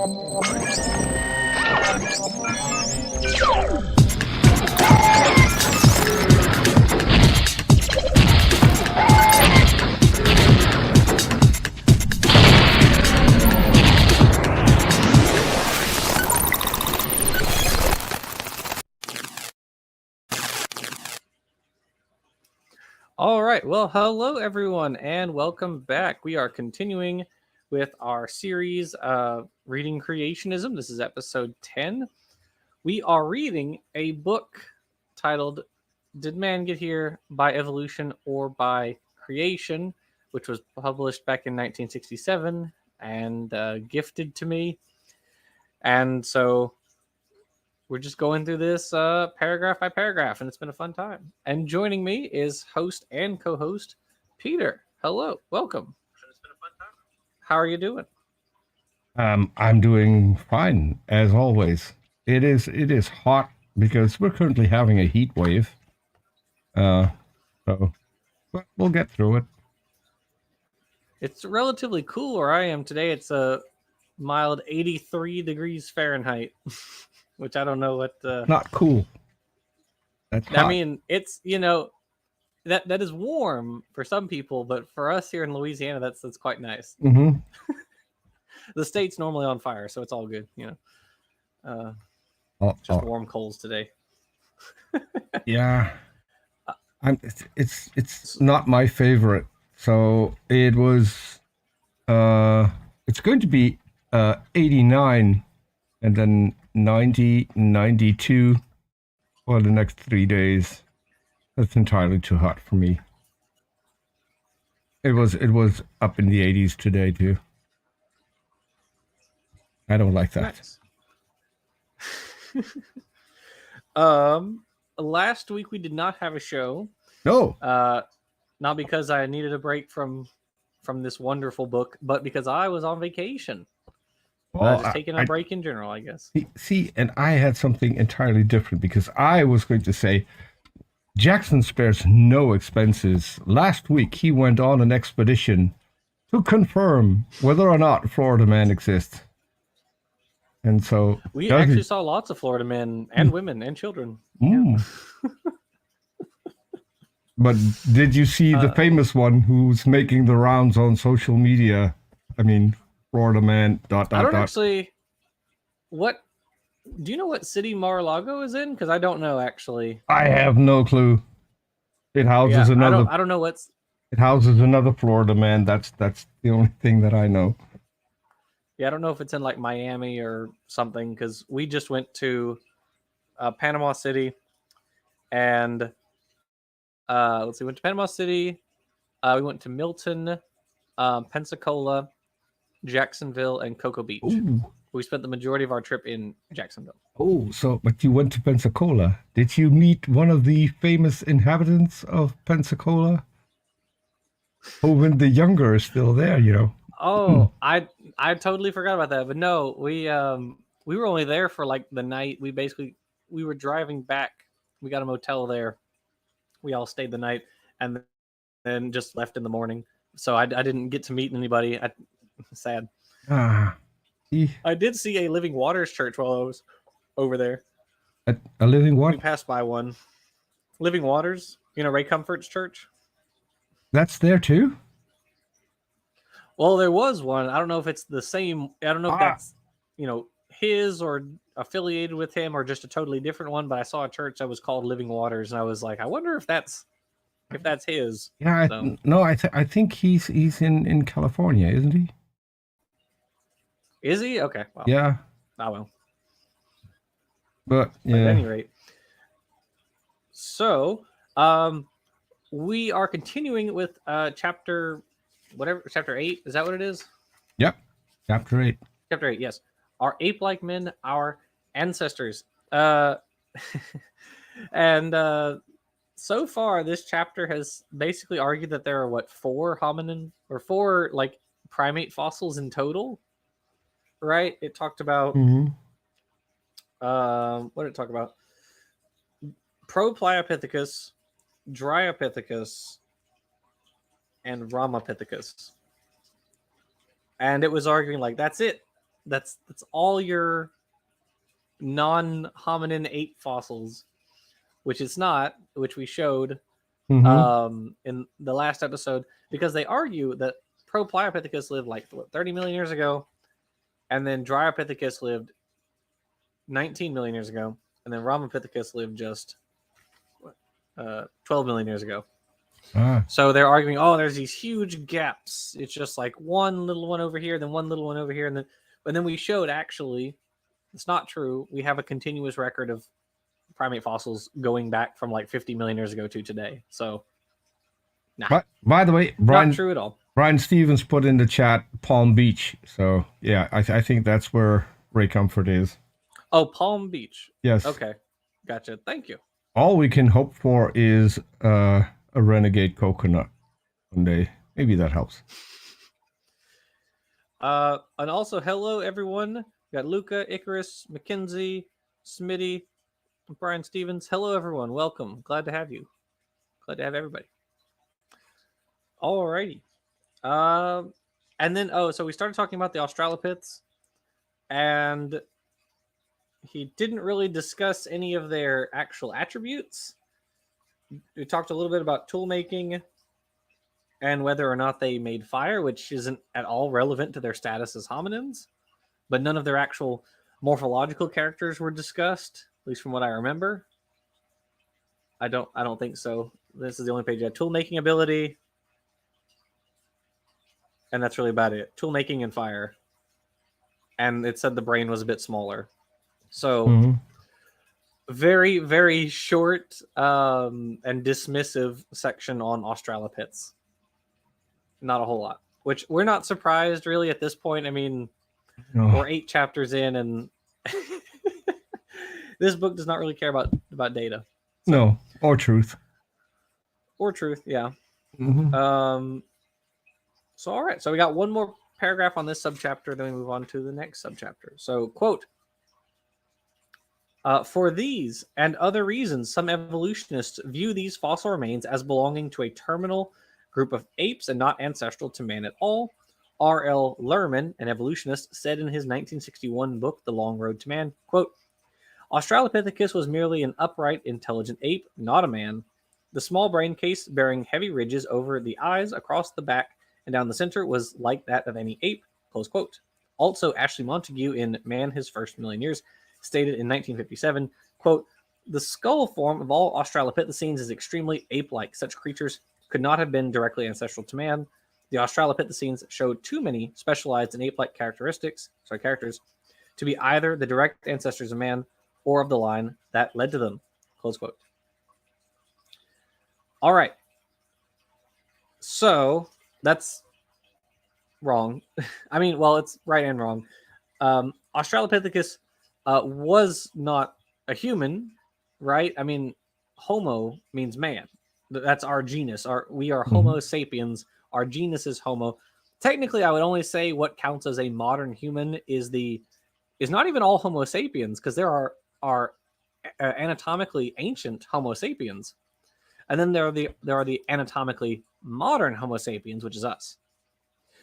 All right. Well, hello, everyone, and welcome back. We are continuing with our series, Reading Creationism. This is episode 10. We are reading a book titled Did Man Get Here by Evolution or by Creation, which was published back in 1967 and gifted to me. And so we're just going through this paragraph by paragraph, and it's been a fun time. And joining me is host and co-host Peter. Hello, welcome. It's been a fun time. How are you doing? I'm doing fine, as always. It is hot because we're currently having a heat wave. So we'll get through it. It's relatively cool where I am today. It's a mild 83 degrees Fahrenheit. Which I don't know what. Not cool. That's hot. I mean, it's that is warm for some people, but for us here in Louisiana, that's quite nice. Mm-hmm. The state's normally on fire, so it's all good. Just warm coals today. Yeah, it's not my favorite. So it was. It's going to be 89, and then 90, 92 for the next 3 days. That's entirely too hot for me. It was up in the 80s today too. I don't like that. Nice. Last week we did not have a show. No. Not because I needed a break from this wonderful book, but because I was on vacation. Well, just taking a break in general, I guess. See, and I had something entirely different because I was going to say Jackson spares no expenses. Last week, he went on an expedition to confirm whether or not Florida man exists. And so... We actually saw lots of Florida men and women and children. Yeah. But did you see the famous one who's making the rounds on social media? I mean... Florida man, ... I don't actually... What... Do you know what city Mar-a-Lago is in? Because I don't know, actually. I have no clue. It houses another... I don't know what's... It houses another Florida man. That's the only thing that I know. Yeah, I don't know if it's in, like, Miami or something, because we just went to Panama City, and... let's see, we went to Panama City, we went to Milton, Pensacola, Jacksonville, and Cocoa Beach. Ooh. We spent the majority of our trip in Jacksonville. Oh, but you went to Pensacola. Did you meet one of the famous inhabitants of Pensacola? When the Younger is still there, Oh, I totally forgot about that. But no, we were only there for like the night. We were driving back. We got a motel there. We all stayed the night and then just left in the morning. So I didn't get to meet anybody. Sad. I did see a Living Waters church while I was over there. A Living what? We passed by one. Living Waters, Ray Comfort's church. That's there too? Well, there was one. I don't know if it's the same. I don't know if that's, his or affiliated with him or just a totally different one. But I saw a church that was called Living Waters, and I was like, I wonder if that's his. Yeah, I think he's in California, isn't he? Is he? Okay. Well, yeah. Oh, well. But, yeah. At any rate. So, we are continuing with chapter 8. Is that what it is? Yep. Chapter 8. Chapter 8, yes. Our ape-like men, our ancestors. And so far, this chapter has basically argued that there are, 4 hominin or 4, primate fossils in total. Right? It talked about... Mm-hmm. What did it talk about? Propliopithecus, Dryopithecus, and Ramapithecus. And it was arguing that's it. That's all your non-hominin ape fossils, which it's not, which we showed in the last episode, because they argue that Propliopithecus lived like 30 million years ago, and then Dryopithecus lived 19 million years ago, and then Ramapithecus lived just 12 million years ago. So they're arguing, oh, there's these huge gaps. It's just like one little one over here, then one little one over here, and then we showed actually it's not true. We have a continuous record of primate fossils going back from like 50 million years ago to today. So, nah. By the way, Brian, not true at all. Brian Stevens put in the chat Palm Beach. So yeah, I think that's where Ray Comfort is. Oh, Palm Beach. Yes. Okay, gotcha. Thank you. All we can hope for is a renegade coconut one day. Maybe that helps. And also, hello everyone. We got Luca, Icarus, Mackenzie, Smitty, Brian Stevens. Hello everyone. Welcome. Glad to have you. Glad to have everybody. Alrighty. And then so we started talking about the Australopiths, and he didn't really discuss any of their actual attributes. We talked a little bit about tool making and whether or not they made fire, which isn't at all relevant to their status as hominins, but none of their actual morphological characters were discussed, at least from what I remember. I don't think so. This is the only page that had tool making ability, and that's really about it. Tool making and fire. And it said the brain was a bit smaller. So very, very short and dismissive section on Australopiths. Not a whole lot, which we're not surprised really at this point. I mean, we're 8 chapters in, and this book does not really care about data. So. No, or truth. Or truth, yeah. So all right, so we got one more paragraph on this subchapter, then we move on to the next subchapter. So, quote, for these and other reasons, some evolutionists view these fossil remains as belonging to a terminal group of apes and not ancestral to man at all. R.L. Lerman, an evolutionist, said in his 1961 book, The Long Road to Man, quote, Australopithecus was merely an upright, intelligent ape, not a man. The small brain case bearing heavy ridges over the eyes, across the back, and down the center was like that of any ape, close quote. Also, Ashley Montagu in Man, His First Million Years, stated in 1957, quote, the skull form of all Australopithecines is extremely ape-like. Such creatures could not have been directly ancestral to man. The Australopithecines showed too many specialized and ape-like characters to be either the direct ancestors of man or of the line that led to them, close quote. All right. So that's wrong. I mean, well, it's right and wrong. Australopithecus was not a human, right? I mean, Homo means man. That's our genus. We are Homo sapiens. Our genus is Homo. Technically, I would only say what counts as a modern human is not even all Homo sapiens, because there are anatomically ancient Homo sapiens, and then there are the anatomically modern Homo sapiens, which is us.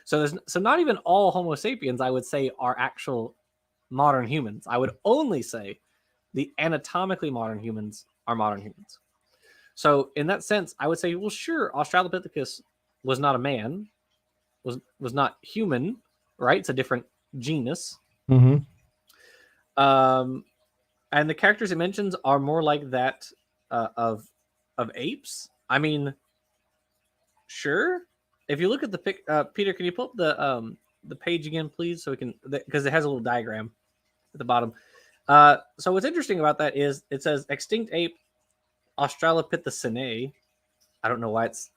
So not even all Homo sapiens, I would say, are actual modern humans. I would only say the anatomically modern humans are modern humans. So in that sense, I would say, well, sure, Australopithecus was not a man, was not human, right? It's a different genus. And the characters it mentions are more like that of apes. I mean, sure. If you look at the pic, Peter, can you pull up the page again, please, so we can, because it has a little diagram at the bottom. So what's interesting about that is it says extinct ape Australopithecinae. I don't know why it's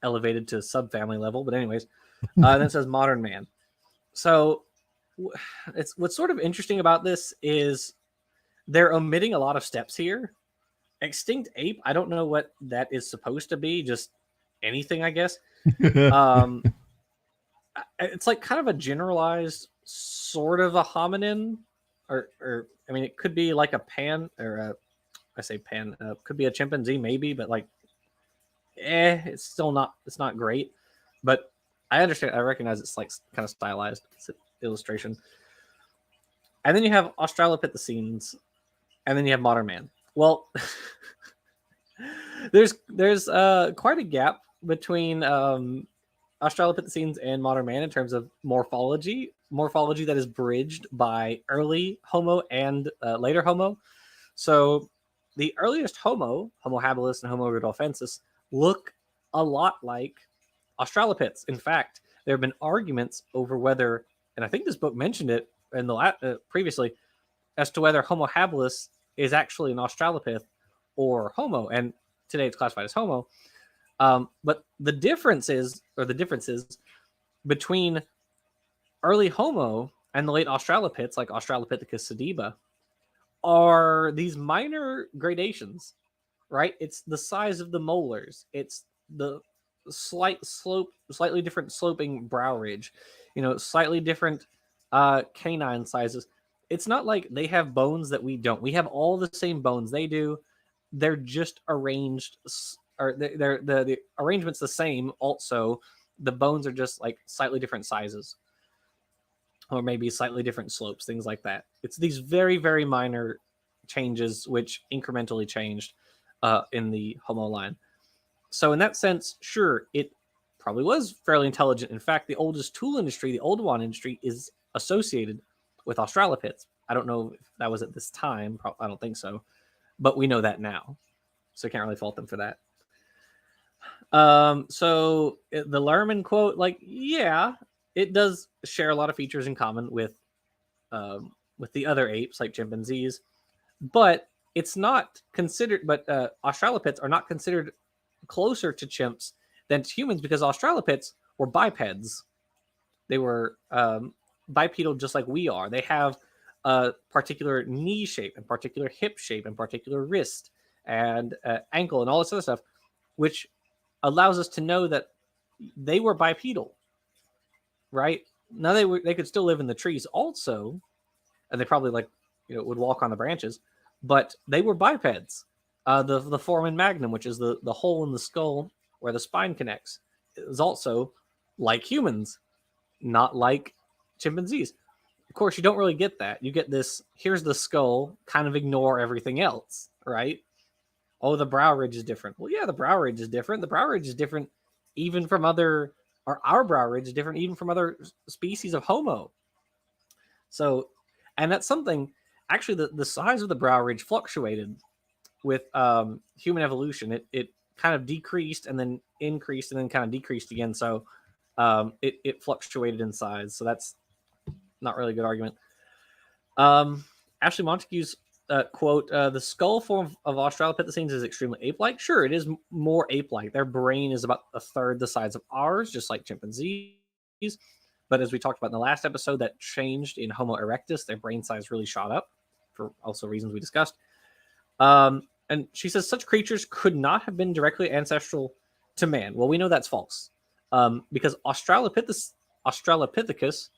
elevated to subfamily level, but anyways, then it says modern man. So it's what's sort of interesting about this is they're omitting a lot of steps here. Extinct ape, I don't know what that is supposed to be, just anything, I guess. It's like kind of a generalized sort of a hominin, or I mean, it could be like a pan, or I say pan, could be a chimpanzee maybe, but like, it's still not, it's not great. But I understand, I recognize it's like kind of stylized. It's an illustration. And then you have Australopithecines, and then you have modern man. Well, there's quite a gap between Australopithecines and modern man in terms of morphology that is bridged by early Homo and later Homo. So the earliest Homo habilis and Homo rudolfensis, look a lot like Australopiths. In fact, there have been arguments over whether, and I think this book mentioned it in the previously, as to whether Homo habilis is actually an Australopith or Homo, and today it's classified as Homo. But the differences between early Homo and the late Australopiths, like Australopithecus sediba, are these minor gradations, right? It's the size of the molars. It's the slightly different sloping brow ridge, slightly different canine sizes. It's not like they have bones that we don't. We have all the same bones they do. They're just arranged, or the arrangement's the same. Also, the bones are just like slightly different sizes, or maybe slightly different slopes, things like that. It's these very, very minor changes which incrementally changed in the Homo line. So in that sense, sure, it probably was fairly intelligent. In fact, the oldest tool industry, the Oldowan industry, is associated with Australopiths. I don't know if that was at this time. I don't think so. But we know that now. So I can't really fault them for that. So the Lerman quote, like, yeah, it does share a lot of features in common with the other apes, like chimpanzees, but it's not considered. But Australopiths are not considered closer to chimps than to humans because Australopiths were bipeds. They were bipedal just like we are. They have a particular knee shape and particular hip shape and particular wrist and ankle and all this other stuff, which allows us to know that they were bipedal, right? Now they could still live in the trees also, and they probably would walk on the branches, but they were bipeds. The foramen magnum, which is the hole in the skull where the spine connects, is also like humans, not like chimpanzees. Of course, you don't really get that. You get this, here's the skull, kind of ignore everything else, right? Oh, the brow ridge is different. Well, yeah, the brow ridge is different. The brow ridge is different even from other, or our brow ridge is different even from other species of Homo. So, and that's something, actually, the size of the brow ridge fluctuated with human evolution. It kind of decreased and then increased and then kind of decreased again. So it fluctuated in size. So that's not really a good argument. Ashley Montague's quote, the skull form of Australopithecines is extremely ape-like. Sure, it is more ape-like. Their brain is about a third the size of ours, just like chimpanzees. But as we talked about in the last episode, that changed in Homo erectus. Their brain size really shot up for also reasons we discussed. And she says such creatures could not have been directly ancestral to man. Well, we know that's false because Australopithecus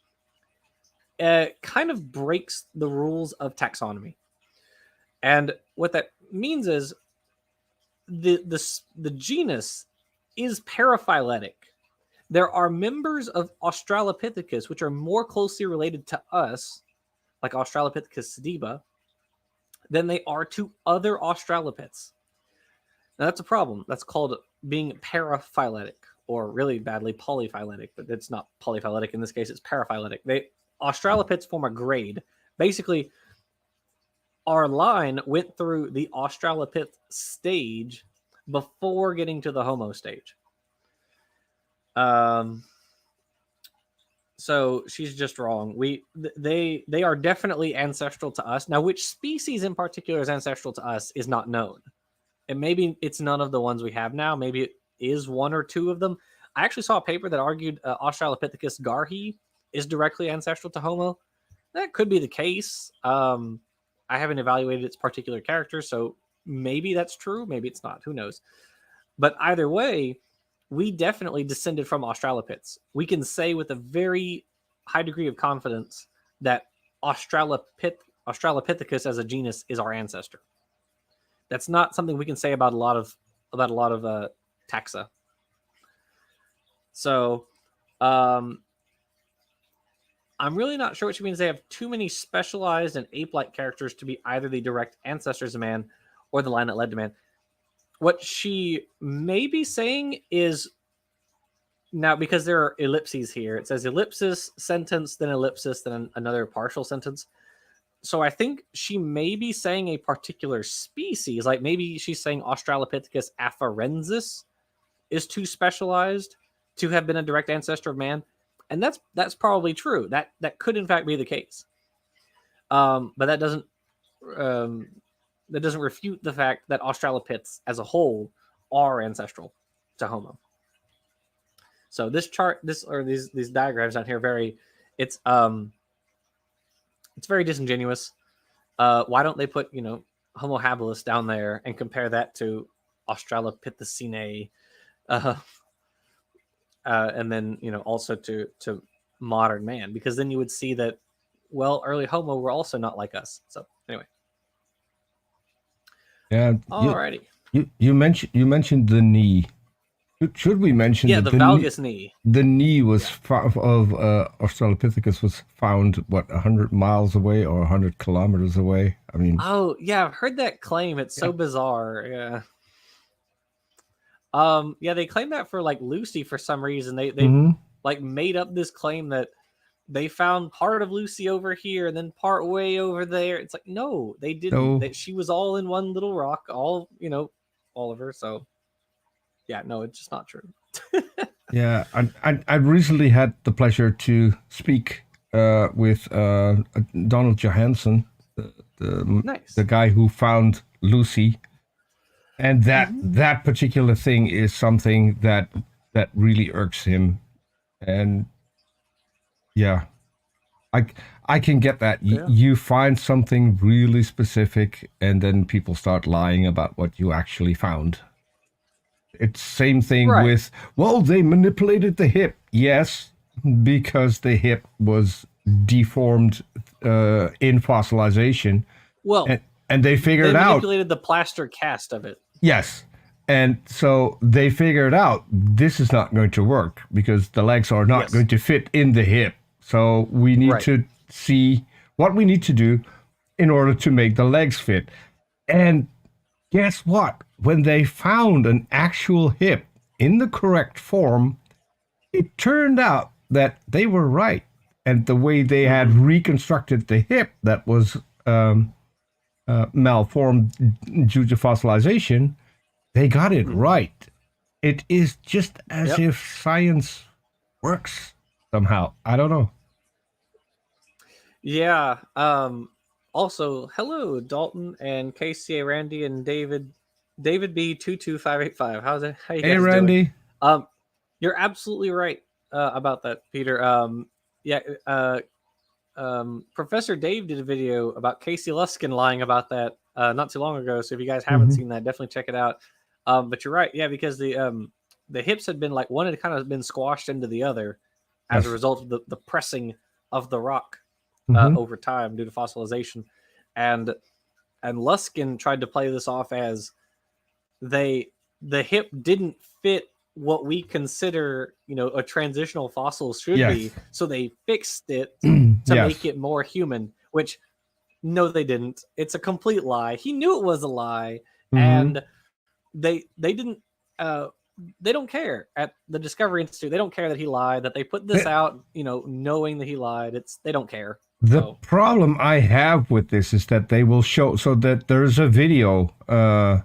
kind of breaks the rules of taxonomy. And what that means is the genus is paraphyletic. There are members of Australopithecus which are more closely related to us, like Australopithecus sediba, than they are to other Australopiths. Now that's a problem. That's called being paraphyletic, or really badly polyphyletic, but it's not polyphyletic in this case, it's paraphyletic. Australopiths form a grade. Basically, our line went through the Australopith stage before getting to the Homo stage. So she's just wrong. They are definitely ancestral to us. Now, which species in particular is ancestral to us is not known. And maybe it's none of the ones we have now. Maybe it is one or two of them. I actually saw a paper that argued Australopithecus garhi is directly ancestral to Homo. That could be the case. I haven't evaluated its particular character, so maybe that's true. Maybe it's not. Who knows? But either way, we definitely descended from Australopiths. We can say with a very high degree of confidence that Australopithecus as a genus is our ancestor. That's not something we can say about a lot of taxa. So, I'm really not sure what she means. They have too many specialized and ape-like characters to be either the direct ancestors of man or the line that led to man. What she may be saying is, now because there are ellipses here, it says ellipsis, sentence, then ellipsis, then another partial sentence. So I think she may be saying a particular species, like maybe she's saying Australopithecus afarensis is too specialized to have been a direct ancestor of man, and that's probably true. That could in fact be the case. But that doesn't refute the fact that Australopiths as a whole are ancestral to Homo. So this chart, these diagrams down here, it's very disingenuous. Why don't they put Homo habilis down there and compare that to Australopithecine, and then also to modern man, because then you would see that early Homo were also not like us. So anyway, Yeah. alrighty. You mentioned the knee. Should we mention the valgus knee? The knee was of Australopithecus was found 100 miles away or 100 kilometers away. I mean, oh yeah, I've heard that claim. It's so bizarre. Yeah. They claim that for like Lucy for some reason. They like made up this claim that they found part of Lucy over here and then part way over there. It's like, no, they didn't. That she was all in one little rock, all of her. So yeah, no, it's just not true. Yeah, I recently had the pleasure to speak with Donald Johansson, the guy who found Lucy, and that particular thing is something that really irks him, and yeah, I can get that. You find something really specific, and then people start lying about what you actually found. It's same thing with, they manipulated the hip. Yes, because the hip was deformed in fossilization. Well, and they figured out. They manipulated the plaster cast of it. Yes. And so they figured out this is not going to work because the legs are not going to fit in the hip. So we need to see what we need to do in order to make the legs fit. And guess what? When they found an actual hip in the correct form, it turned out that they were right. And the way they had reconstructed the hip that was malformed due to fossilization, they got it right. It is just as if science works somehow. I don't know. Yeah. Also, hello, Dalton and KCA Randy and David B22585. How you guys doing? Randy. You're absolutely right about that, Peter. Professor Dave did a video about Casey Luskin lying about that not too long ago. So if you guys haven't seen that, definitely check it out. But you're right, because the hips had been one had kind of been squashed into the other as a result of the pressing of the rock over time due to fossilization, and Luskin tried to play this off as the hip didn't fit what we consider a transitional fossil should be, so they fixed it to make it more human, which no, they didn't. It's a complete lie. He knew it was a lie, and they didn't they don't care at the Discovery Institute. They don't care that he lied, that they put this out knowing that he lied. They don't care. The problem I have with this is that they will show, so that there's a video of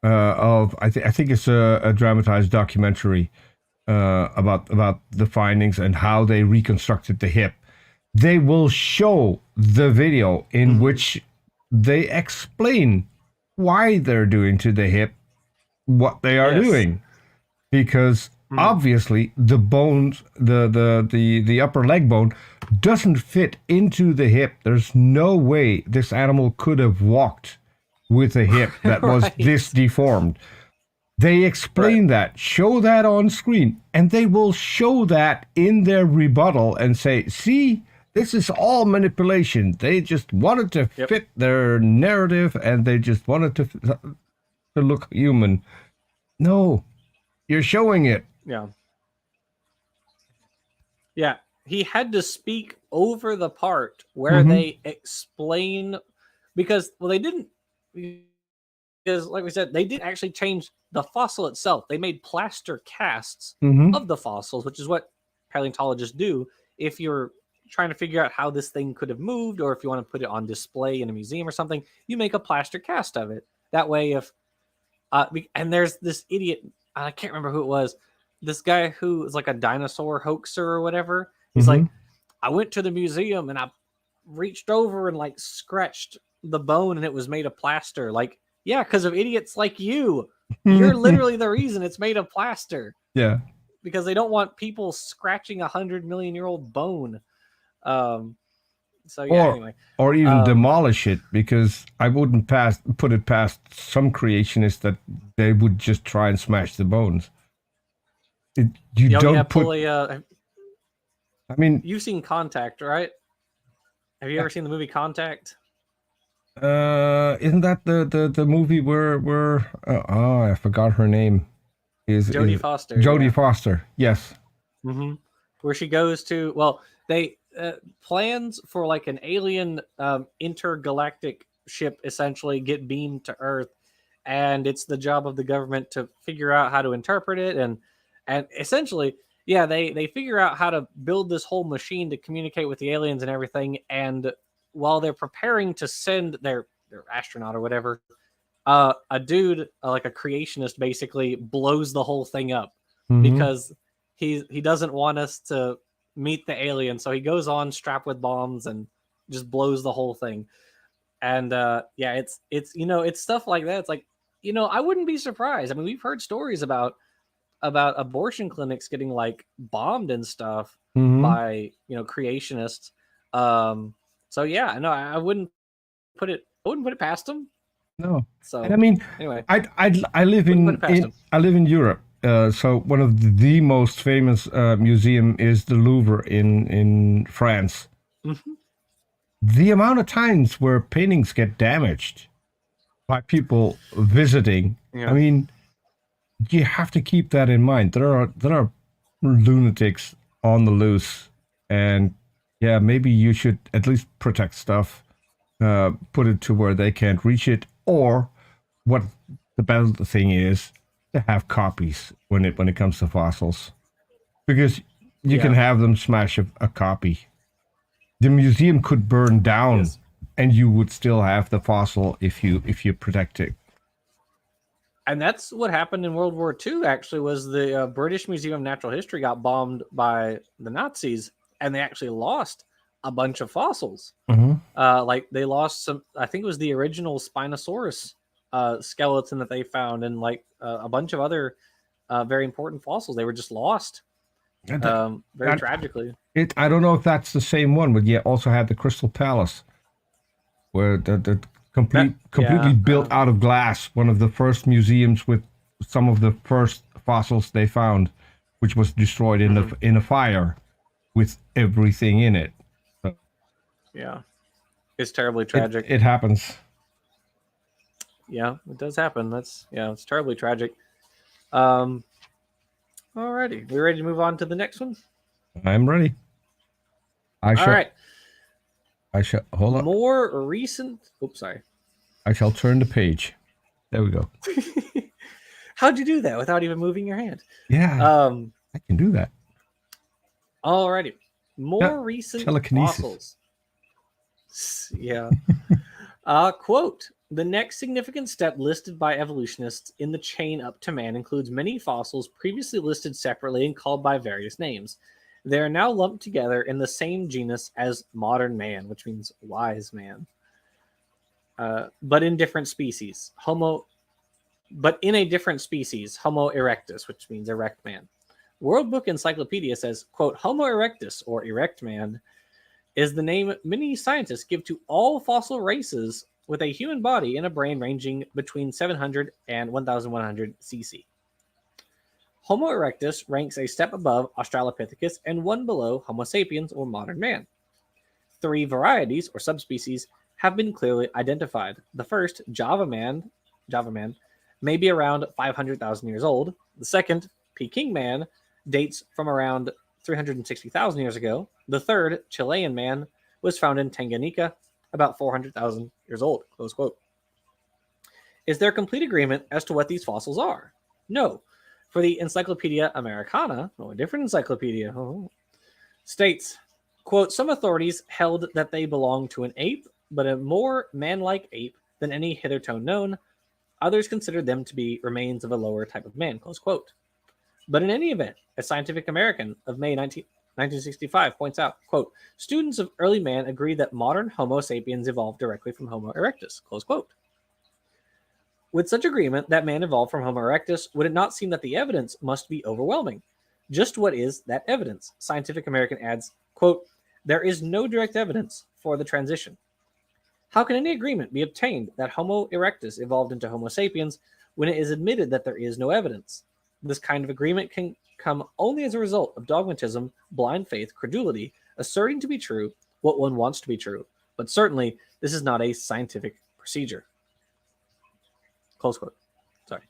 I think it's a dramatized documentary about the findings and how they reconstructed the hip. They will show the video in which they explain why they're doing to the hip what they are doing, because obviously the bones, the upper leg bone doesn't fit into the hip. There's no way this animal could have walked with a hip that was this deformed. They explain that, show that on screen, and they will show that in their rebuttal and say, see, this is all manipulation. They just wanted to fit their narrative, and they just wanted to look human. No, you're showing it. Yeah. he had to speak over the part where Mm-hmm. they explain, because they didn't, because like we said, they didn't actually change the fossil itself. They made plaster casts Mm-hmm. of the fossils, which is what paleontologists do if you're trying to figure out how this thing could have moved, or if you want to put it on display in a museum or something. You make a plaster cast of it. That way, if and there's this idiot, I can't remember who it was, this guy who is like a dinosaur hoaxer or whatever. He's Mm-hmm. like, I went to the museum and I reached over and like scratched the bone and it was made of plaster. Like, yeah, because of idiots like you. You're literally the reason it's made of plaster, Yeah. because they don't want people scratching 100 million-year-old bone. Um, so yeah. Or Anyway, or even um, demolish it, because I wouldn't put it past some creationists that they would just try and smash the bones. You oh yeah, don't pull put. a. I mean, You've seen Contact, right? Have you ever seen the movie Contact? isn't that the movie where oh, I forgot her name. Jodie Is Foster, Jodie yeah. Foster? Yes. Mm-hmm. Where she goes to, well, they plans for like an alien intergalactic ship essentially get beamed to Earth, and it's the job of the government to figure out how to interpret it, and essentially, yeah, they figure out how to build this whole machine to communicate with the aliens and everything, and while they're preparing to send their astronaut or whatever, a dude, like a creationist, basically blows the whole thing up Mm-hmm. because he doesn't want us to meet the alien, so he goes on strapped with bombs and just blows the whole thing. And yeah, it's it's stuff like that. It's like, I wouldn't be surprised. I mean, we've heard stories about abortion clinics getting like bombed and stuff Mm-hmm. by creationists. So yeah, no, I wouldn't put it past them. No, and I So mean, anyway, I live wouldn't put it past them. I live in Europe. So one of the most famous museum is the Louvre in France. Mm-hmm. The amount of times where paintings get damaged by people visiting, I Yeah. mean, you have to keep that in mind. There are lunatics on the loose, and yeah, maybe you should at least protect stuff, put it to where they can't reach it, or what the better thing is to have copies when it comes to fossils, because you can Yeah. have them smash a copy. The museum could burn down, Yes. and you would still have the fossil if you protect it. And that's what happened in World War II. Actually, was the British Museum of Natural History got bombed by the Nazis, and they actually lost a bunch of fossils. Mm-hmm. Like they lost some. I think it was the original Spinosaurus skeleton that they found, and like a bunch of other very important fossils. They were just lost, And very tragically. I don't know if that's the same one, but yeah, also had the Crystal Palace, where the completely Yeah, built out of glass, one of the first museums with some of the first fossils they found, which was destroyed in a fire with everything in it. So yeah, it's terribly tragic. it happens. Yeah, it does happen. It's terribly tragic. Um, Alrighty, we ready to move on to the next one? I'm ready. All right. I shall hold on. More recent. Oops, sorry. I shall turn the page. There we go. How'd you do that without even moving your hand? Yeah, I can do that. Alrighty. More recent telekinesis. Fossils. Yeah. Quote, the next significant step listed by evolutionists in the chain up to man includes many fossils previously listed separately and called by various names. They are now lumped together in the same genus as modern man, which means wise man. But in different species. But in a different species, Homo erectus, which means erect man. World Book Encyclopedia says, quote, Homo erectus, or erect man, is the name many scientists give to all fossil races with a human body and a brain ranging between 700 and 1100 cc. Homo erectus ranks a step above Australopithecus and one below Homo sapiens, or modern man. 3 varieties, or subspecies, have been clearly identified. The first, Java man, may be around 500,000 years old. The second, Peking man, dates from around 360,000 years ago. The third, Chilean man, was found in Tanganyika, about 400,000 years old. Close quote. Is there complete agreement as to what these fossils are? No. For the Encyclopedia Americana, a different encyclopedia, states, quote, some authorities held that they belonged to an ape, but a more man-like ape than any hitherto known. Others considered them to be remains of a lower type of man, close quote. But in any event, a Scientific American of May 1965 points out, quote, students of early man agree that modern Homo sapiens evolved directly from Homo erectus, close quote. With such agreement that man evolved from Homo erectus, would it not seem that the evidence must be overwhelming? Just what is that evidence? Scientific American adds, quote, there is no direct evidence for the transition. How can any agreement be obtained that Homo erectus evolved into Homo sapiens when it is admitted that there is no evidence? This kind of agreement can come only as a result of dogmatism, blind faith, credulity, asserting to be true what one wants to be true. But certainly, this is not a scientific procedure. Close quote. Sorry.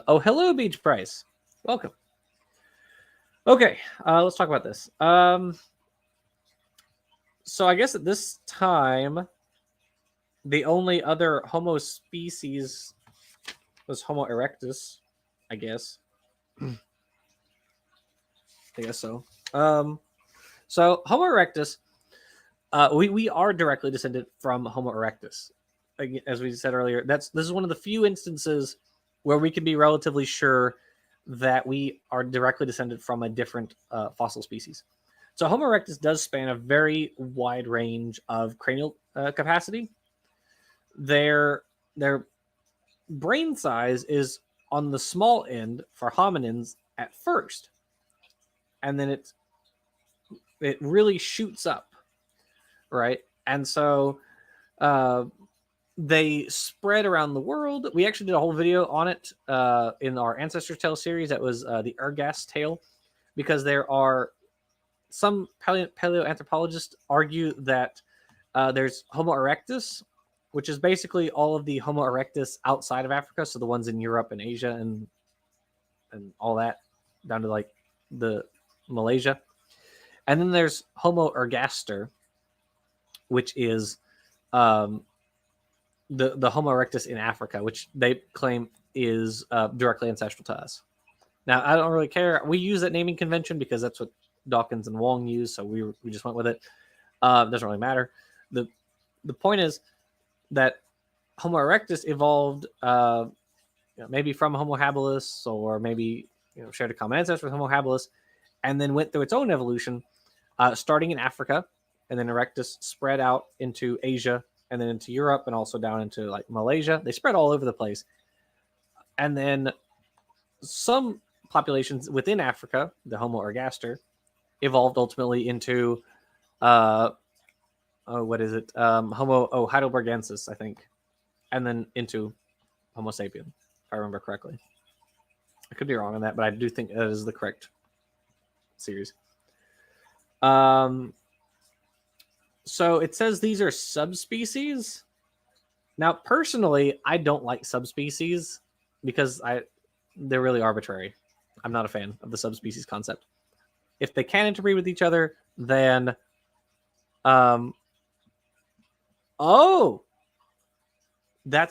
Oh, hello, Beach Price. Welcome. Okay, let's talk about this. So I guess at this time, the only other Homo species was Homo erectus, I guess. I guess so. So Homo erectus, we are directly descended from Homo erectus. As we said earlier, this is one of the few instances where we can be relatively sure that we are directly descended from a different fossil species. So Homo erectus does span a very wide range of cranial capacity. Their brain size is on the small end for hominins at first, and then it really shoots up, right? And so they spread around the world. We actually did a whole video on it in our Ancestral Tale series. That was the Ergas tale, because there are some paleoanthropologists argue that there's Homo erectus, which is basically all of the Homo erectus outside of Africa, so the ones in Europe and Asia and all that, down to like the Malaysia. And then there's Homo ergaster, which is the Homo erectus in Africa, which they claim is directly ancestral to us. Now, I don't really care. We use that naming convention because that's what Dawkins and Wong use, so we just went with it. Doesn't really matter. The point is that Homo erectus evolved maybe from Homo habilis, or maybe shared a common ancestor with Homo habilis, and then went through its own evolution, starting in Africa, and then erectus spread out into Asia, and then into Europe, and also down into like Malaysia. They spread all over the place. And then some populations within Africa, the Homo ergaster, evolved ultimately into Homo heidelbergensis, I think, and then into Homo sapien, if I remember correctly. I could be wrong on that, but I do think that is the correct series. So it says these are subspecies. Now, personally, I don't like subspecies because they're really arbitrary. I'm not a fan of the subspecies concept. If they can interbreed with each other, then that's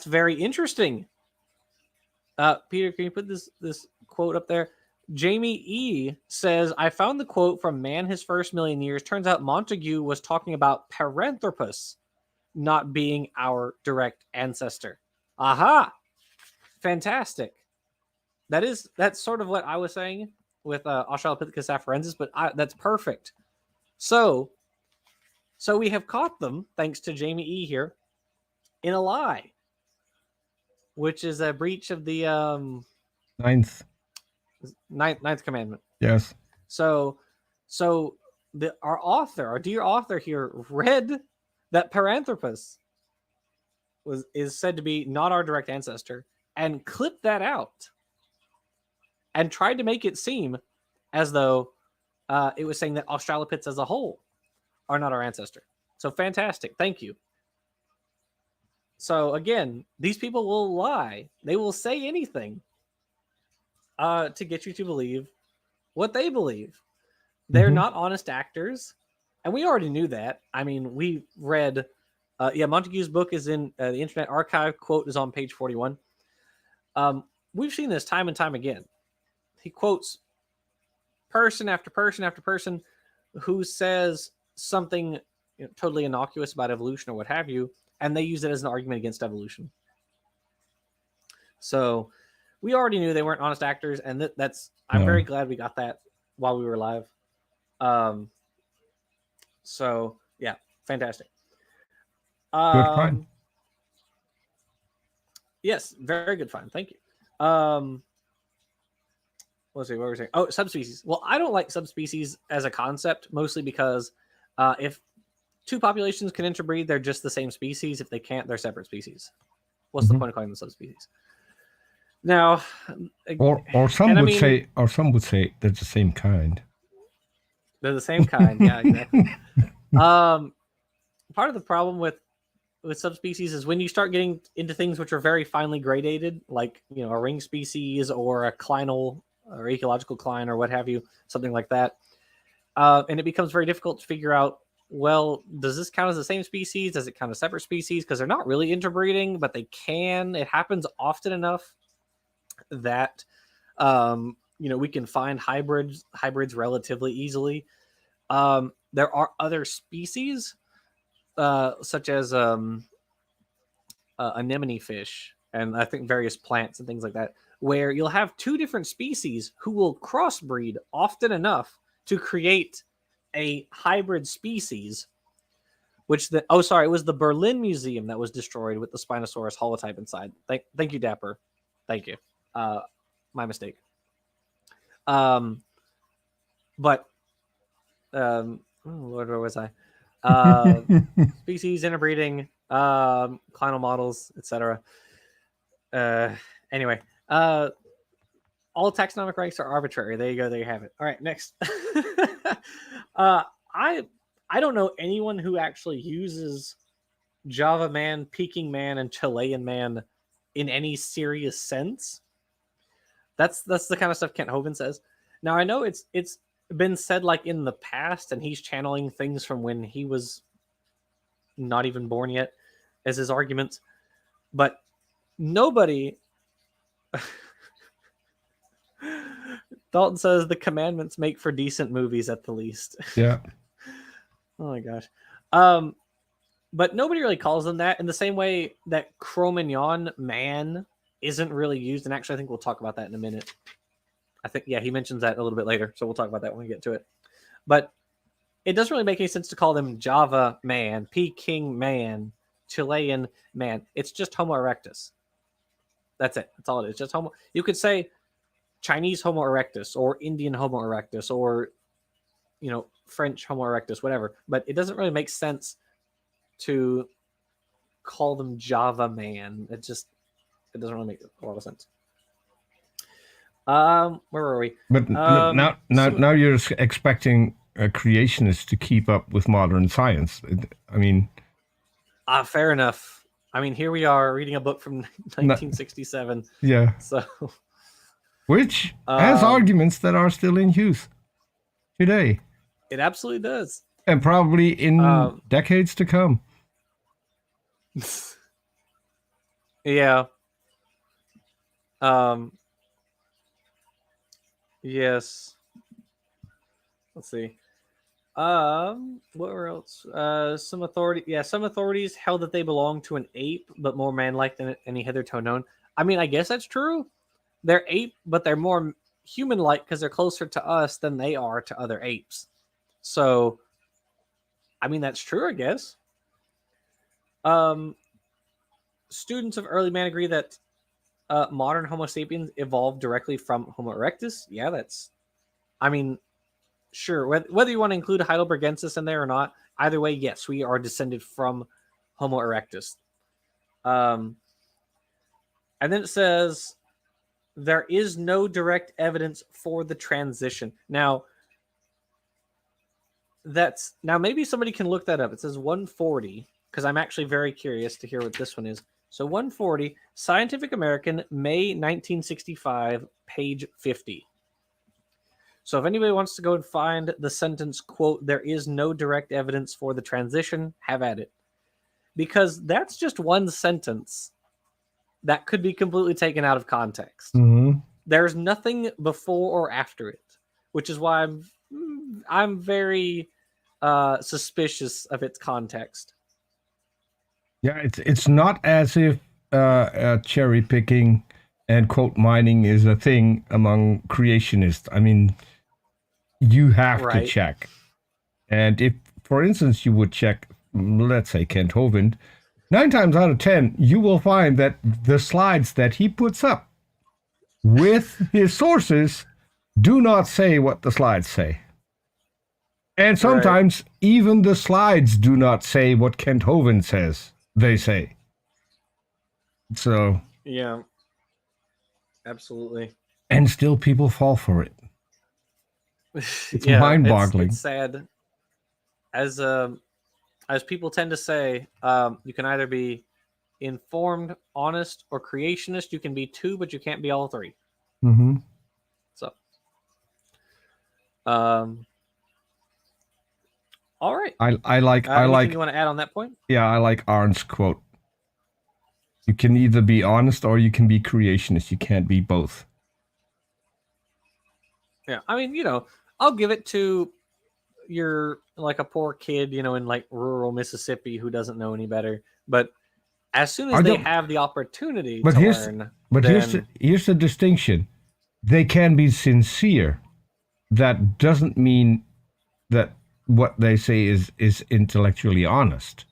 very interesting. Peter, can you put this quote up there? Jamie E says, I found the quote from Man His First Million Years. Turns out Montague was talking about Paranthropus not being our direct ancestor. Aha! Fantastic. That's sort of what I was saying with Australopithecus afarensis, but that's perfect. So we have caught them, thanks to Jamie E here, in a lie, which is a breach of the Ninth commandment. Yes. So our dear author here, read that Paranthropus is said to be not our direct ancestor, and clipped that out, and tried to make it seem as though it was saying that Australopiths as a whole are not our ancestor. So fantastic. Thank you. So again, these people will lie. They will say anything to get you to believe what they believe. They're Mhm. not honest actors, and we already knew that. I mean, we read, Montague's book is in the Internet Archive. Quote is on page 41. We've seen this time and time again. He quotes person after person after person who says something totally innocuous about evolution or what have you, and they use it as an argument against evolution. So we already knew they weren't honest actors, and that's I'm No. very glad we got that while we were live. So yeah, fantastic. Good find. Yes, very good find. Thank you. Let's see what we're saying. Oh, subspecies. Well, I don't like subspecies as a concept, mostly because if two populations can interbreed, they're just the same species. If they can't, they're separate species. What's the point of calling them subspecies? Now, or some would say they're the same kind. They're the same kind. Yeah, exactly. Part of the problem with subspecies is when you start getting into things which are very finely gradated, like a ring species or a clinal or ecological cline or what have you, something like that, and it becomes very difficult to figure out. Well, does this count as the same species? Does it count as separate species? Because they're not really interbreeding, but they can. It happens often enough that we can find hybrids relatively easily. There are other species, such as anemone fish, and I think various plants and things like that, where you'll have two different species who will crossbreed often enough to create a hybrid species. It was the Berlin Museum that was destroyed with the Spinosaurus holotype inside. Thank you, Dapper. Thank you. My mistake. But where was I? Species, interbreeding, clinal models, etc. Anyway, all taxonomic ranks are arbitrary. There you go. There you have it. All right, next. I don't know anyone who actually uses Java man, Peking man, and Chilean man in any serious sense. That's the kind of stuff Kent Hovind says. Now I know it's been said like in the past, and he's channeling things from when he was not even born yet as his arguments, but nobody. Dalton says the commandments make for decent movies at the least. Yeah. Oh my gosh. But nobody really calls them that in the same way that Cro-Magnon man isn't really used. And actually, I think we'll talk about that in a minute. I think, he mentions that a little bit later. So we'll talk about that when we get to it. But it doesn't really make any sense to call them Java man, Peking man, Chilean man. It's just Homo erectus. That's it. That's all it is. Just Homo. You could say Chinese Homo erectus or Indian Homo erectus or, French Homo erectus, whatever. But it doesn't really make sense to call them Java man. It doesn't really make a lot of sense. Where were we? But now you're expecting a creationist to keep up with modern science. I mean, fair enough. I mean, here we are reading a book from 1967. Yeah. So, which has arguments that are still in use today. It absolutely does, and probably in decades to come. Yeah. Yes. Let's see. What else? Some authorities held that they belong to an ape, but more man-like than any hitherto known. I mean, I guess that's true. They're ape, but they're more human-like because they're closer to us than they are to other apes. So, I mean, that's true, I guess. Students of early man agree that modern Homo sapiens evolved directly from Homo erectus. Yeah, sure. Whether you want to include Heidelbergensis in there or not, either way, yes, we are descended from Homo erectus. And then it says there is no direct evidence for the transition. Now maybe somebody can look that up. It says 140 because I'm actually very curious to hear what this one is. So 140, Scientific American, May 1965, page 50. So if anybody wants to go and find the sentence, quote, there is no direct evidence for the transition, have at it. Because that's just one sentence that could be completely taken out of context. Mm-hmm. There's nothing before or after it, which is why I'm very suspicious of its context. Yeah, it's not as if cherry picking and quote mining is a thing among creationists. I mean, you have to check. And if, for instance, you would check, let's say, Kent Hovind, 9 times out of 10, you will find that the slides that he puts up with his sources do not say what the slides say. And sometimes even the slides do not say what Kent Hovind says they say. So... yeah. Absolutely. And still people fall for it. It's mind-boggling. It's sad. As people tend to say, you can either be informed, honest, or creationist. You can be two, but you can't be all three. Mm-hmm. So, all right. I like. Anything you want to add on that point? Yeah, I like Arndt's quote. You can either be honest or you can be creationist. You can't be both. Yeah, I mean, I'll give it to you're like a poor kid, in like rural Mississippi who doesn't know any better. But as soon as they have the opportunity to learn, here's the distinction: they can be sincere. That doesn't mean that what they say is intellectually honest.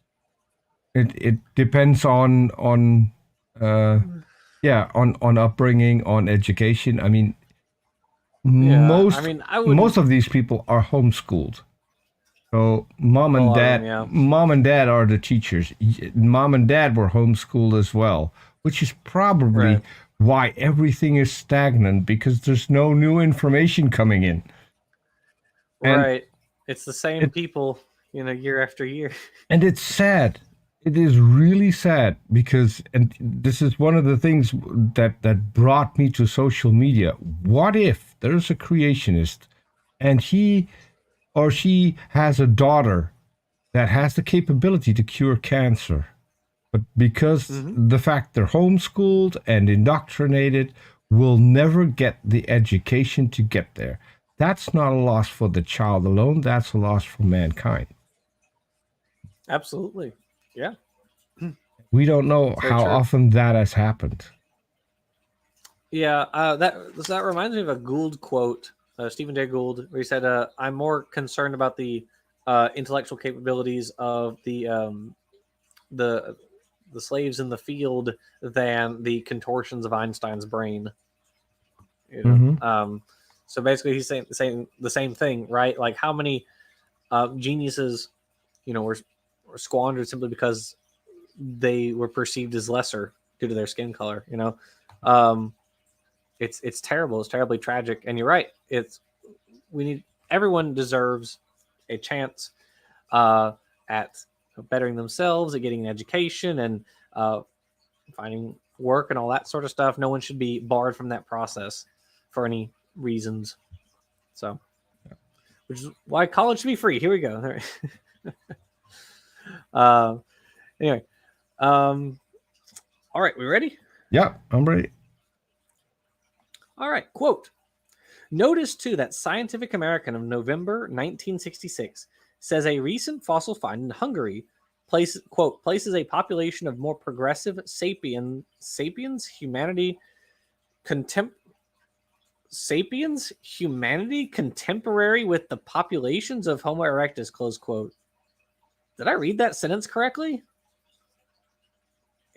It depends on upbringing, on education. I mean, most of these people are homeschooled. So mom and dad are the teachers. Mom and dad were homeschooled as well, which is probably why everything is stagnant, because there's no new information coming in. And it's the same people, year after year. And it's sad. It is really sad because, and this is one of the things that brought me to social media. What if there's a creationist and he or she has a daughter that has the capability to cure cancer, but because the fact they're homeschooled and indoctrinated will never get the education to get there? That's not a loss for the child alone. That's a loss for mankind. Absolutely. Yeah. We don't know how often that has happened. Yeah, that reminds me of a Gould quote, Stephen Jay Gould, where he said, "I'm more concerned about the intellectual capabilities of the slaves in the field than the contortions of Einstein's brain." So basically, he's saying the same thing, right? Like how many geniuses, were squandered simply because they were perceived as lesser due to their skin color. It's terrible. It's terribly tragic. And you're right. Everyone deserves a chance at bettering themselves, at getting an education, and finding work and all that sort of stuff. No one should be barred from that process for any reasons. So, which is why college should be free. Here we go. Anyway, all right, we ready? Yeah, I'm ready. All right, quote. Notice, too, that Scientific American of November 1966 says a recent fossil find in Hungary places a population of more progressive sapiens humanity contemporary with the populations of Homo erectus, close quote. Did I read that sentence correctly?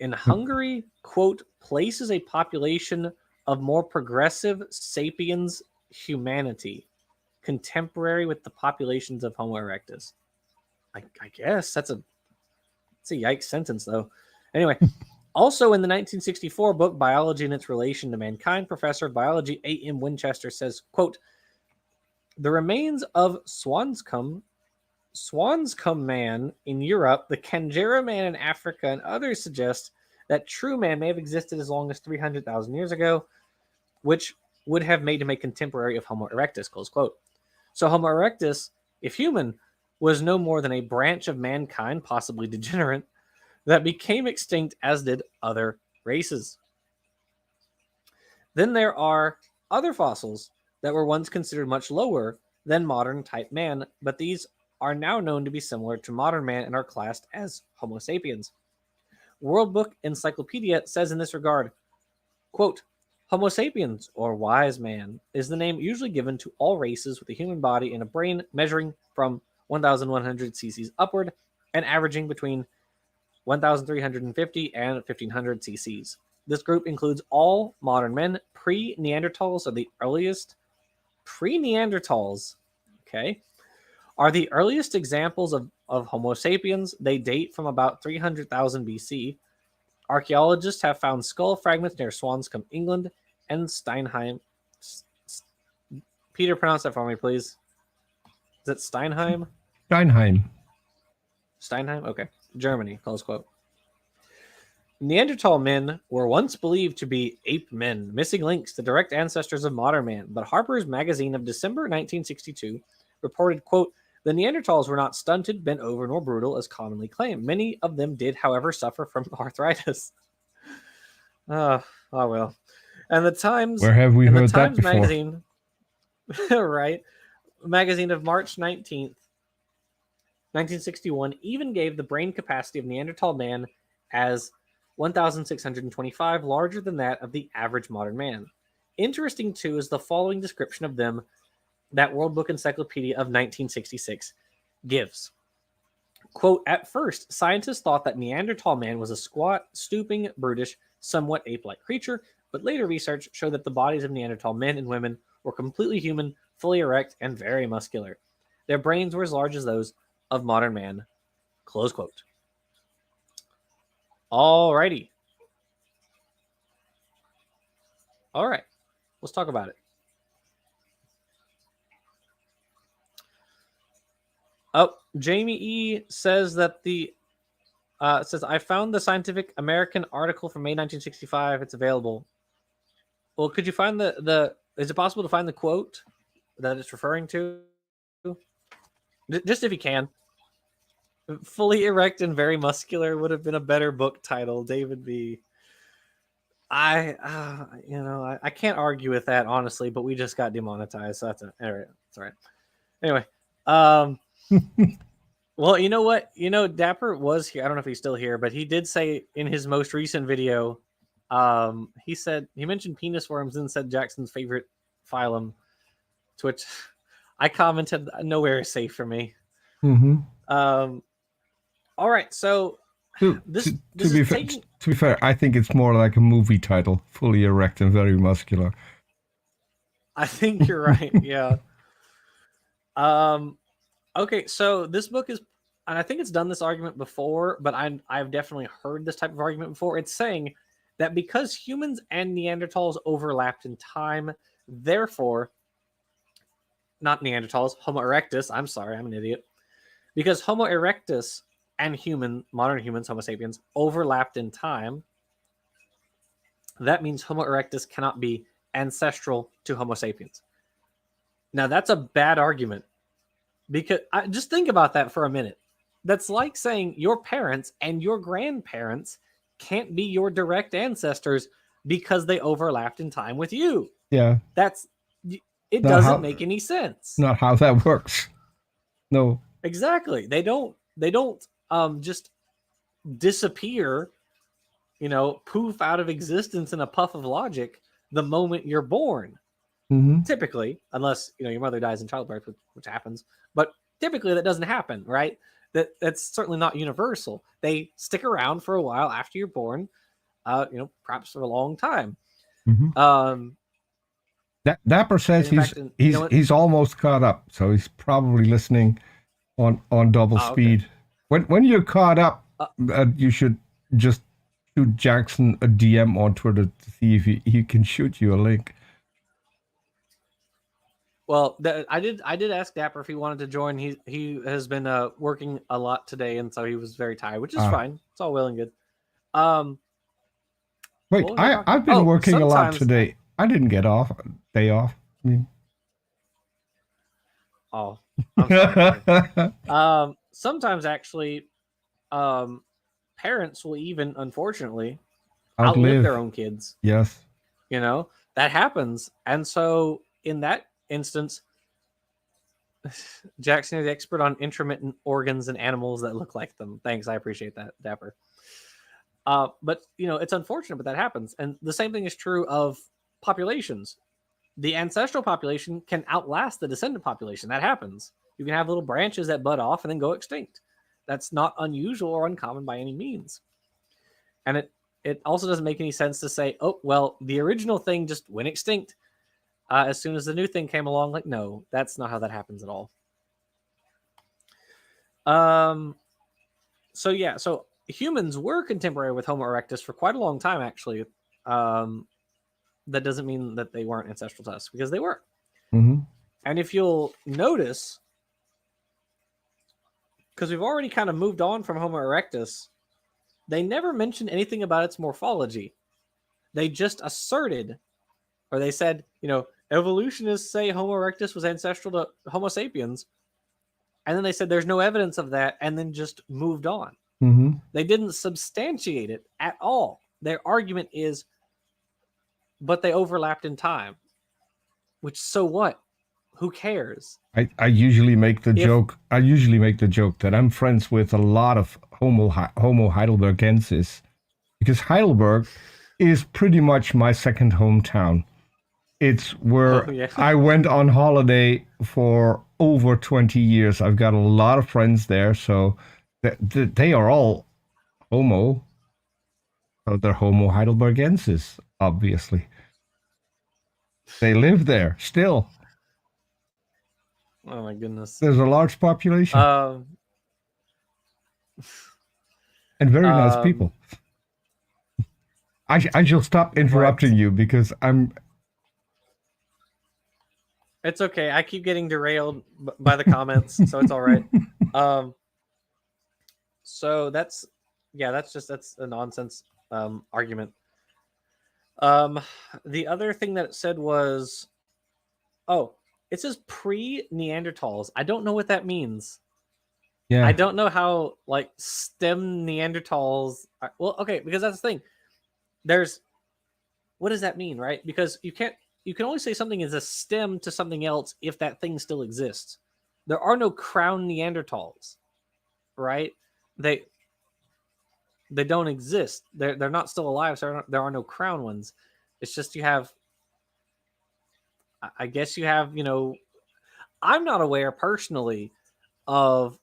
In Hungary, quote, places a population of more progressive sapiens humanity contemporary with the populations of Homo erectus. I guess that's a yikes sentence, though. Anyway, also in the 1964 book Biology and Its Relation to Mankind, Professor of Biology A.M. Winchester says, quote, the remains of Swanscombe man in Europe, the Kangera man in Africa, and others suggest that true man may have existed as long as 300,000 years ago, which would have made him a contemporary of Homo erectus, close quote. So Homo erectus, if human, was no more than a branch of mankind, possibly degenerate, that became extinct, as did other races. Then there are other fossils that were once considered much lower than modern type man, but these are now known to be similar to modern man and are classed as Homo sapiens. World Book Encyclopedia says in this regard, quote, Homo sapiens, or wise man, is the name usually given to all races with a human body and a brain measuring from 1,100 cc's upward and averaging between 1,350 and 1,500 cc's. This group includes all modern men. Pre-Neanderthals are the earliest. Pre-Neanderthals, okay, are the earliest examples of Homo sapiens. They date from about 300,000 BC. Archaeologists have found skull fragments near Swanscombe, England, and Steinheim. Peter, pronounce that for me, please. Is it Steinheim? Steinheim. Steinheim? Okay. Germany, close quote. Neanderthal men were once believed to be ape men, missing links to direct ancestors of modern man, but Harper's Magazine of December 1962 reported, quote, the Neanderthals were not stunted, bent over, nor brutal as commonly claimed. Many of them did, however, suffer from arthritis. Oh well. And the Times... Where have we heard Times that before? Magazine, right, magazine of March 19th, 1961, even gave the brain capacity of Neanderthal man as 1,625, larger than that of the average modern man. Interesting, too, is the following description of them that World Book Encyclopedia of 1966 gives. Quote, at first, scientists thought that Neanderthal man was a squat, stooping, brutish, somewhat ape-like creature, but later research showed that the bodies of Neanderthal men and women were completely human, fully erect, and very muscular. Their brains were as large as those of modern man, close quote. Alrighty. All right, let's talk about it. Oh, Jamie E says that says I found the Scientific American article from May 1965. It's available. Well, could you find the? Is it possible to find the quote that it's referring to? Just if you can. Fully erect and very muscular would have been a better book title. David B. I can't argue with that honestly, but we just got demonetized, so that's all right. Anyway, well, you know what? Dapper was here. I don't know if he's still here, but he did say in his most recent video, he mentioned penis worms and said Jackson's favorite phylum, to which I commented, nowhere is safe for me. Mm-hmm. All right, so to be fair, I think it's more like a movie title, fully erect and very muscular. I think you're right. Yeah. Okay, so this book is, and I think it's done this argument before, but I've definitely heard this type of argument before. It's saying that because humans and Neanderthals overlapped in time, therefore, not Neanderthals, Homo erectus. I'm sorry, I'm an idiot. Because Homo erectus and modern humans, Homo sapiens, overlapped in time, that means Homo erectus cannot be ancestral to Homo sapiens. Now, that's a bad argument. Because just think about that for a minute. That's like saying your parents and your grandparents can't be your direct ancestors because they overlapped in time with you. Yeah. It doesn't make any sense. Not how that works. No. Exactly. They don't just disappear, poof out of existence in a puff of logic the moment you're born. Mm-hmm. Typically, unless your mother dies in childbirth, which happens, but typically that doesn't happen, right? That's certainly not universal. They stick around for a while after you're born, perhaps for a long time. Mm-hmm. Dapper says he's almost caught up, so he's probably listening on double speed. Okay. When you're caught up, you should just shoot Jackson a DM on Twitter to see if he can shoot you a link. Well, I did ask Dapper if he wanted to join. He has been working a lot today, and so he was very tired, which is fine. It's all well and good. Wait, I've been working a lot today. I didn't get off. day off. I mean. Oh, I'm sorry. Sometimes actually, parents will even, unfortunately, outlive their own kids. Yes. You know, that happens. And so in that instance, Jackson is the expert on intermittent organs and animals that look like them. Thanks. I appreciate that, Dapper. But, you know, it's unfortunate, but that happens. And the same thing is true of populations. The ancestral population can outlast the descendant population. That happens. You can have little branches that bud off and then go extinct. That's not unusual or uncommon by any means. And it also doesn't make any sense to say, oh, well, the original thing just went extinct as soon as the new thing came along. Like, no, that's not how that happens at all. So humans were contemporary with Homo erectus for quite a long time, actually. That doesn't mean that they weren't ancestral to us, because they were. Mm-hmm. And if you'll notice, because we've already kind of moved on from Homo erectus, they never mentioned anything about its morphology. They just asserted, or they said, you know, evolutionists say Homo erectus was ancestral to Homo sapiens. And then they said there's no evidence of that, and then just moved on. Mm-hmm. They didn't substantiate it at all. Their argument is, but they overlapped in time. Which, so what? Who cares? I usually make the joke. I usually make the joke that I'm friends with a lot of Homo heidelbergensis, because Heidelberg is pretty much my second hometown. It's where I went on holiday for over 20 years. I've got a lot of friends there, so they are all Homo. So they're Homo heidelbergensis, obviously. They live there still. Oh my goodness. There's a large population. And very nice people. I shall stop interrupting you because I'm... It's okay. I keep getting derailed by the comments, so it's all right. So that's a nonsense argument. The other thing that it said was, it says pre-Neanderthals. I don't know what that means. Yeah. I don't know how, like, stem Neanderthals are, well, okay, because that's the thing. What does that mean, right? Because you can only say something is a stem to something else if that thing still exists. There are no crown Neanderthals, right? They don't exist. They're not still alive, so there are no crown ones. It's just you have, I guess you have, you know, I'm not aware personally of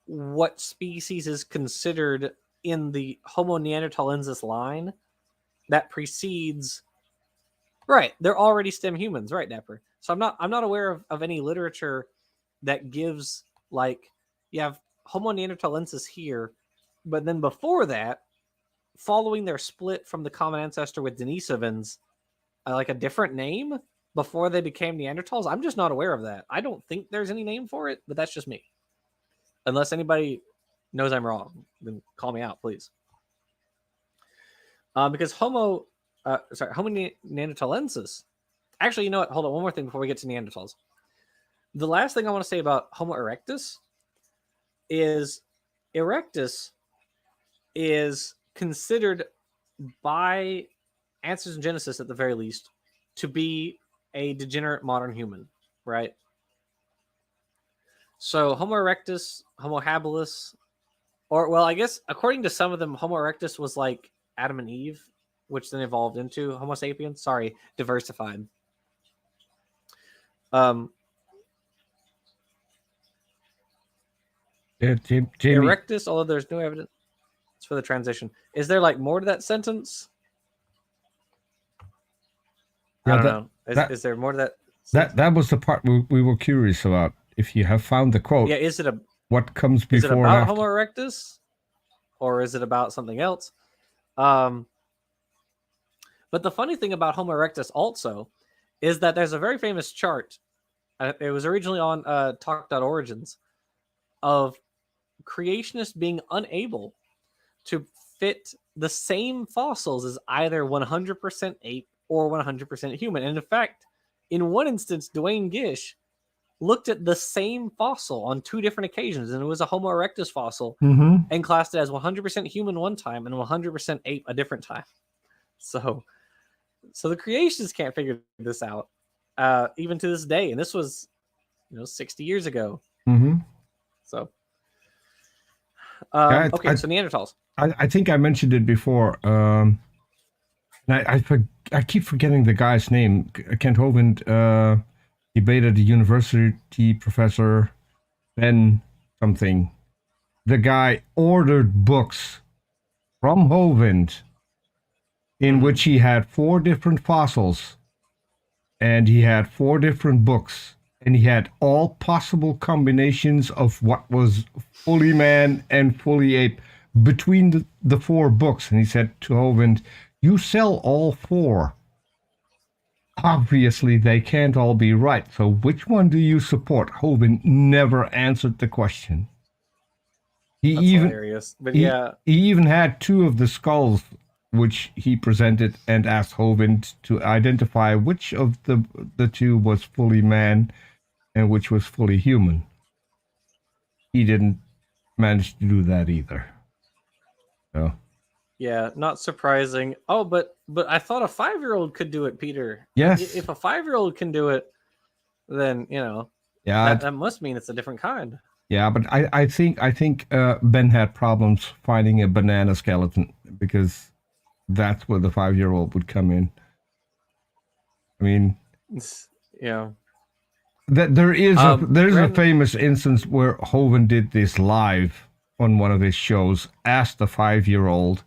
what species is considered in the Homo neanderthalensis line that precedes. Right, they're already stem humans, right, Dapper? So I'm not aware of any literature that gives, like, you have Homo neanderthalensis here, but then before that, following their split from the common ancestor with Denisovans, like a different name before they became Neanderthals. I'm just not aware of that. I don't think there's any name for it, but that's just me. Unless anybody knows I'm wrong, then call me out, please. Because Homo neanderthalensis. Actually, you know what? Hold on, one more thing before we get to Neanderthals. The last thing I want to say about Homo erectus is Erectus is considered by Answers in Genesis, at the very least, to be a degenerate modern human, right? So Homo erectus, Homo habilis, or, well, I guess according to some of them, Homo erectus was like Adam and Eve, which then evolved into Homo sapiens. Sorry, diversified. Jamie. Erectus, although there's no evidence for the transition. Is there, like, more to that sentence? I don't know. Is there more to that sentence? That was the part we were curious about. If you have found the quote. Yeah, is it what comes before? Is it about Homo erectus? Or is it about something else? But the funny thing about Homo erectus also is that there's a very famous chart. It was originally on talk.origins of creationists being unable to fit the same fossils as either 100% ape or 100% human. And in fact, in one instance, Dwayne Gish looked at the same fossil on 2 different occasions, and it was a Homo erectus fossil, and classed it as 100% human one time and 100% ape a different time. So the creationists can't figure this out, even to this day. And this was, 60 years ago. So, okay, so Neanderthals. I think I mentioned it before. And I keep forgetting the guy's name. Kent Hovind debated the university professor Ben something. The guy ordered books from Hovind in which he had 4 different fossils, and he had 4 different books, and he had all possible combinations of what was fully man and fully ape between the 4 books. And he said to Hovind, you sell all 4. Obviously, they can't all be right. So which one do you support? Hovind never answered the question. That's hilarious. But he even had 2 of the skulls which he presented and asked Hovind to identify which of the 2 was fully man and which was fully human. He didn't manage to do that either. So. Yeah, not surprising. Oh, but I thought a 5-year-old could do it, Peter. Yes. If a 5-year-old can do it, then that must mean it's a different kind. Yeah, but I think Ben had problems finding a banana skeleton, because that's where the 5-year-old would come in. I mean, yeah. That there's a famous instance where Hovind did this live on one of his shows, asked the 5-year-old,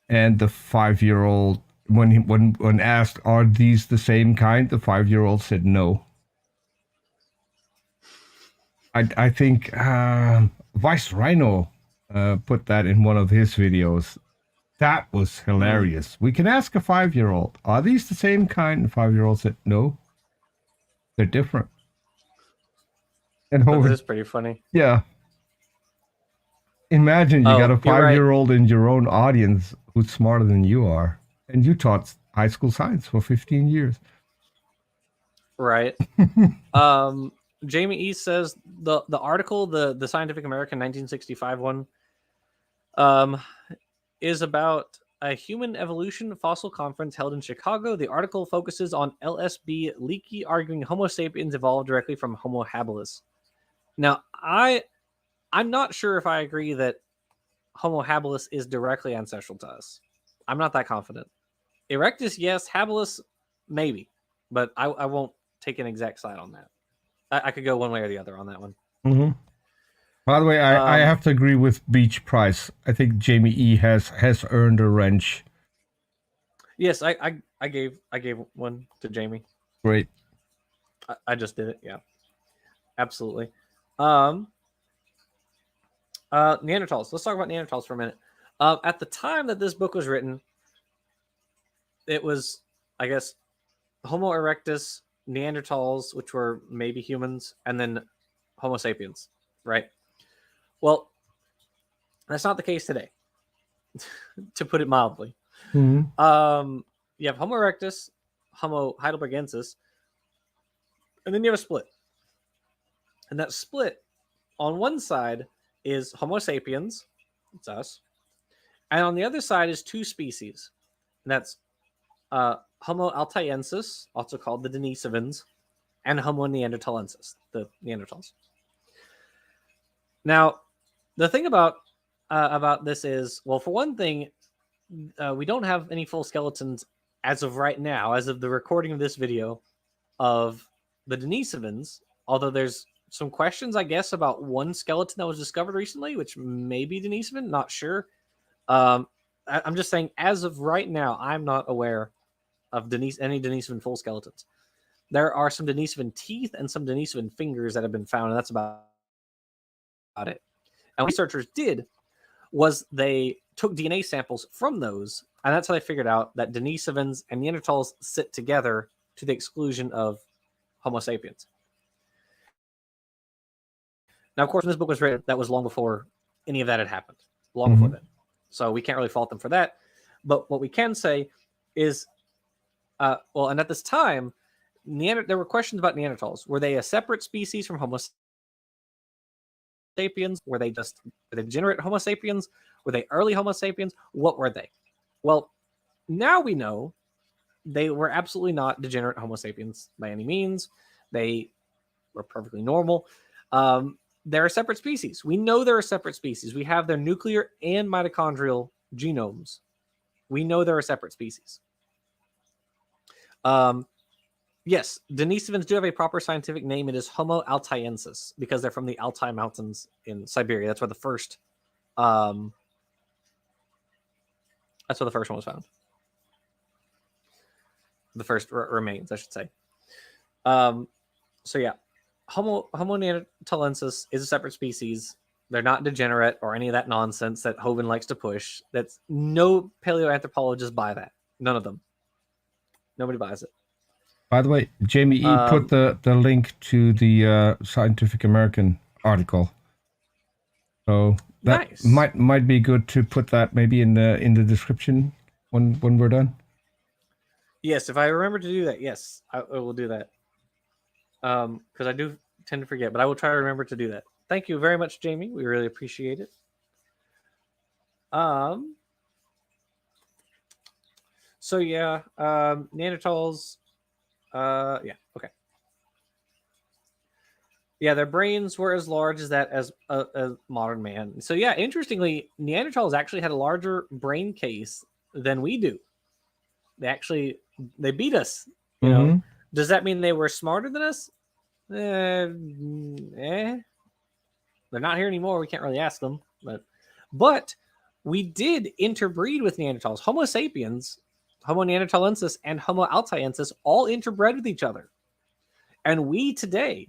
and the 5-year-old, when asked, are these the same kind, the 5-year-old said no. I think Vice Rhino put that in one of his videos. That was hilarious. We can ask a 5-year-old, are these the same kind? The 5-year-old said no. They're different. And Hovind, that is pretty funny. Yeah. Imagine you got a 5-year-old in your own audience who's smarter than you are, and you taught high school science for 15 years. Right. Jamie E says the article, the Scientific American 1965 one, is about a human evolution fossil conference held in Chicago. The article focuses on LSB Leakey arguing Homo sapiens evolved directly from Homo habilis. Now, I'm not sure if I agree that Homo habilis is directly ancestral to us. I'm not that confident. Erectus, yes. Habilis, maybe. But I won't take an exact side on that. I could go one way or the other on that one. Mm-hmm. By the way, I have to agree with Beach Price. I think Jamie E has earned a wrench. Yes, I gave one to Jamie. Great. I just did it. Yeah, absolutely. Neanderthals. Let's talk about Neanderthals for a minute. At the time that this book was written, it was, I guess, Homo erectus, Neanderthals, which were maybe humans, and then Homo sapiens, right? Well, that's not the case today, to put it mildly. Mm-hmm. You have Homo erectus, Homo heidelbergensis, and then you have a split. And that split, on one side, is Homo sapiens, it's us, and on the other side is 2 species, and that's Homo altaiensis, also called the Denisovans, and Homo neanderthalensis, the Neanderthals. Now, the thing about this is, well, for one thing, we don't have any full skeletons as of right now, as of the recording of this video, of the Denisovans, although there's some questions, I guess, about one skeleton that was discovered recently, which may be Denisovan, not sure. I'm just saying, as of right now, I'm not aware of any Denisovan full skeletons. There are some Denisovan teeth and some Denisovan fingers that have been found, and that's about it. And what researchers did was they took DNA samples from those, and that's how they figured out that Denisovans and Neanderthals sit together to the exclusion of Homo sapiens. Now, of course, when this book was written, that was long before any of that had happened, long before then. So we can't really fault them for that. But what we can say is, and at this time, there were questions about Neanderthals. Were they a separate species from Homo sapiens? Were they degenerate Homo sapiens? Were they early Homo sapiens? What were they? Well, now we know they were absolutely not degenerate Homo sapiens by any means. They were perfectly normal. They're a separate species. We know they're a separate species. We have their nuclear and mitochondrial genomes. We know they're a separate species. Yes, Denisovans do have a proper scientific name. It is Homo altaiensis because they're from the Altai Mountains in Siberia. That's where the first one was found. The first remains, I should say. So yeah, Homo neanderthalensis is a separate species. They're not degenerate or any of that nonsense that Hovind likes to push. That's no paleoanthropologists buy that. None of them. Nobody buys it. By the way, Jamie E. put the link to the Scientific American article. So that nice. might be good to put that maybe in the description when we're done. Yes, if I remember to do that, yes, I will do that. Because I do tend to forget, but I will try to remember to do that. Thank you very much, Jamie. We really appreciate it. So yeah, Neanderthals. Yeah, okay. Yeah, their brains were as large as that as a modern man. So yeah, interestingly, Neanderthals actually had a larger brain case than we do. They beat us. You know, does that mean they were smarter than us? They're not here anymore. We can't really ask them, but we did interbreed with Neanderthals. Homo sapiens, Homo neanderthalensis, and Homo altaiensis all interbred with each other. And we today,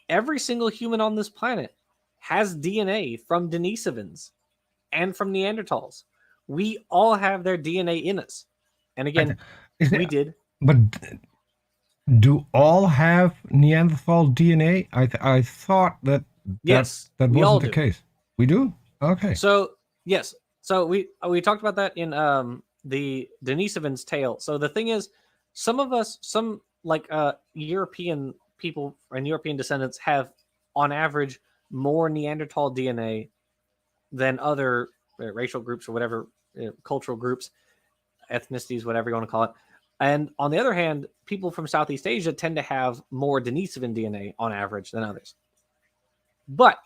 every single human on this planet has DNA from Denisovans and from Neanderthals. We all have their DNA in us. And again, we did. But do all have Neanderthal DNA? I thought that yes, that wasn't the case. We do? Okay. So yes. So we talked about that in the Denisovans tale. So the thing is, some European people and European descendants have, on average, more Neanderthal DNA than other racial groups or whatever, cultural groups, ethnicities, whatever you want to call it. And on the other hand, people from Southeast Asia tend to have more Denisovan DNA on average than others. But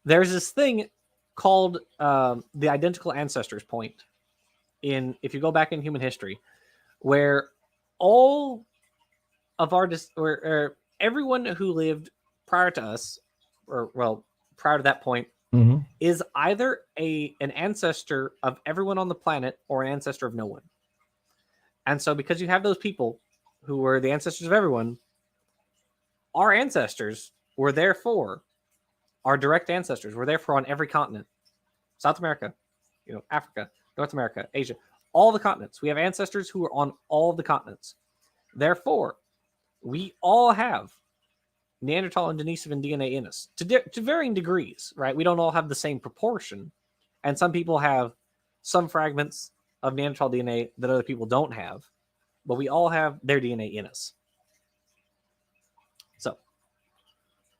there's this thing called the identical ancestors point if you go back in human history, where all of everyone who lived prior to us, prior to that point, is either an ancestor of everyone on the planet or an ancestor of no one. And so because you have those people who were the ancestors of everyone, our ancestors were therefore, our direct ancestors were therefore on every continent. South America, Africa, North America, Asia, all the continents. We have ancestors who are on all of the continents. Therefore, we all have Neanderthal and Denisovan DNA in us to varying degrees, right? We don't all have the same proportion. And some people have some fragments of Neanderthal DNA that other people don't have, but we all have their DNA in us. So,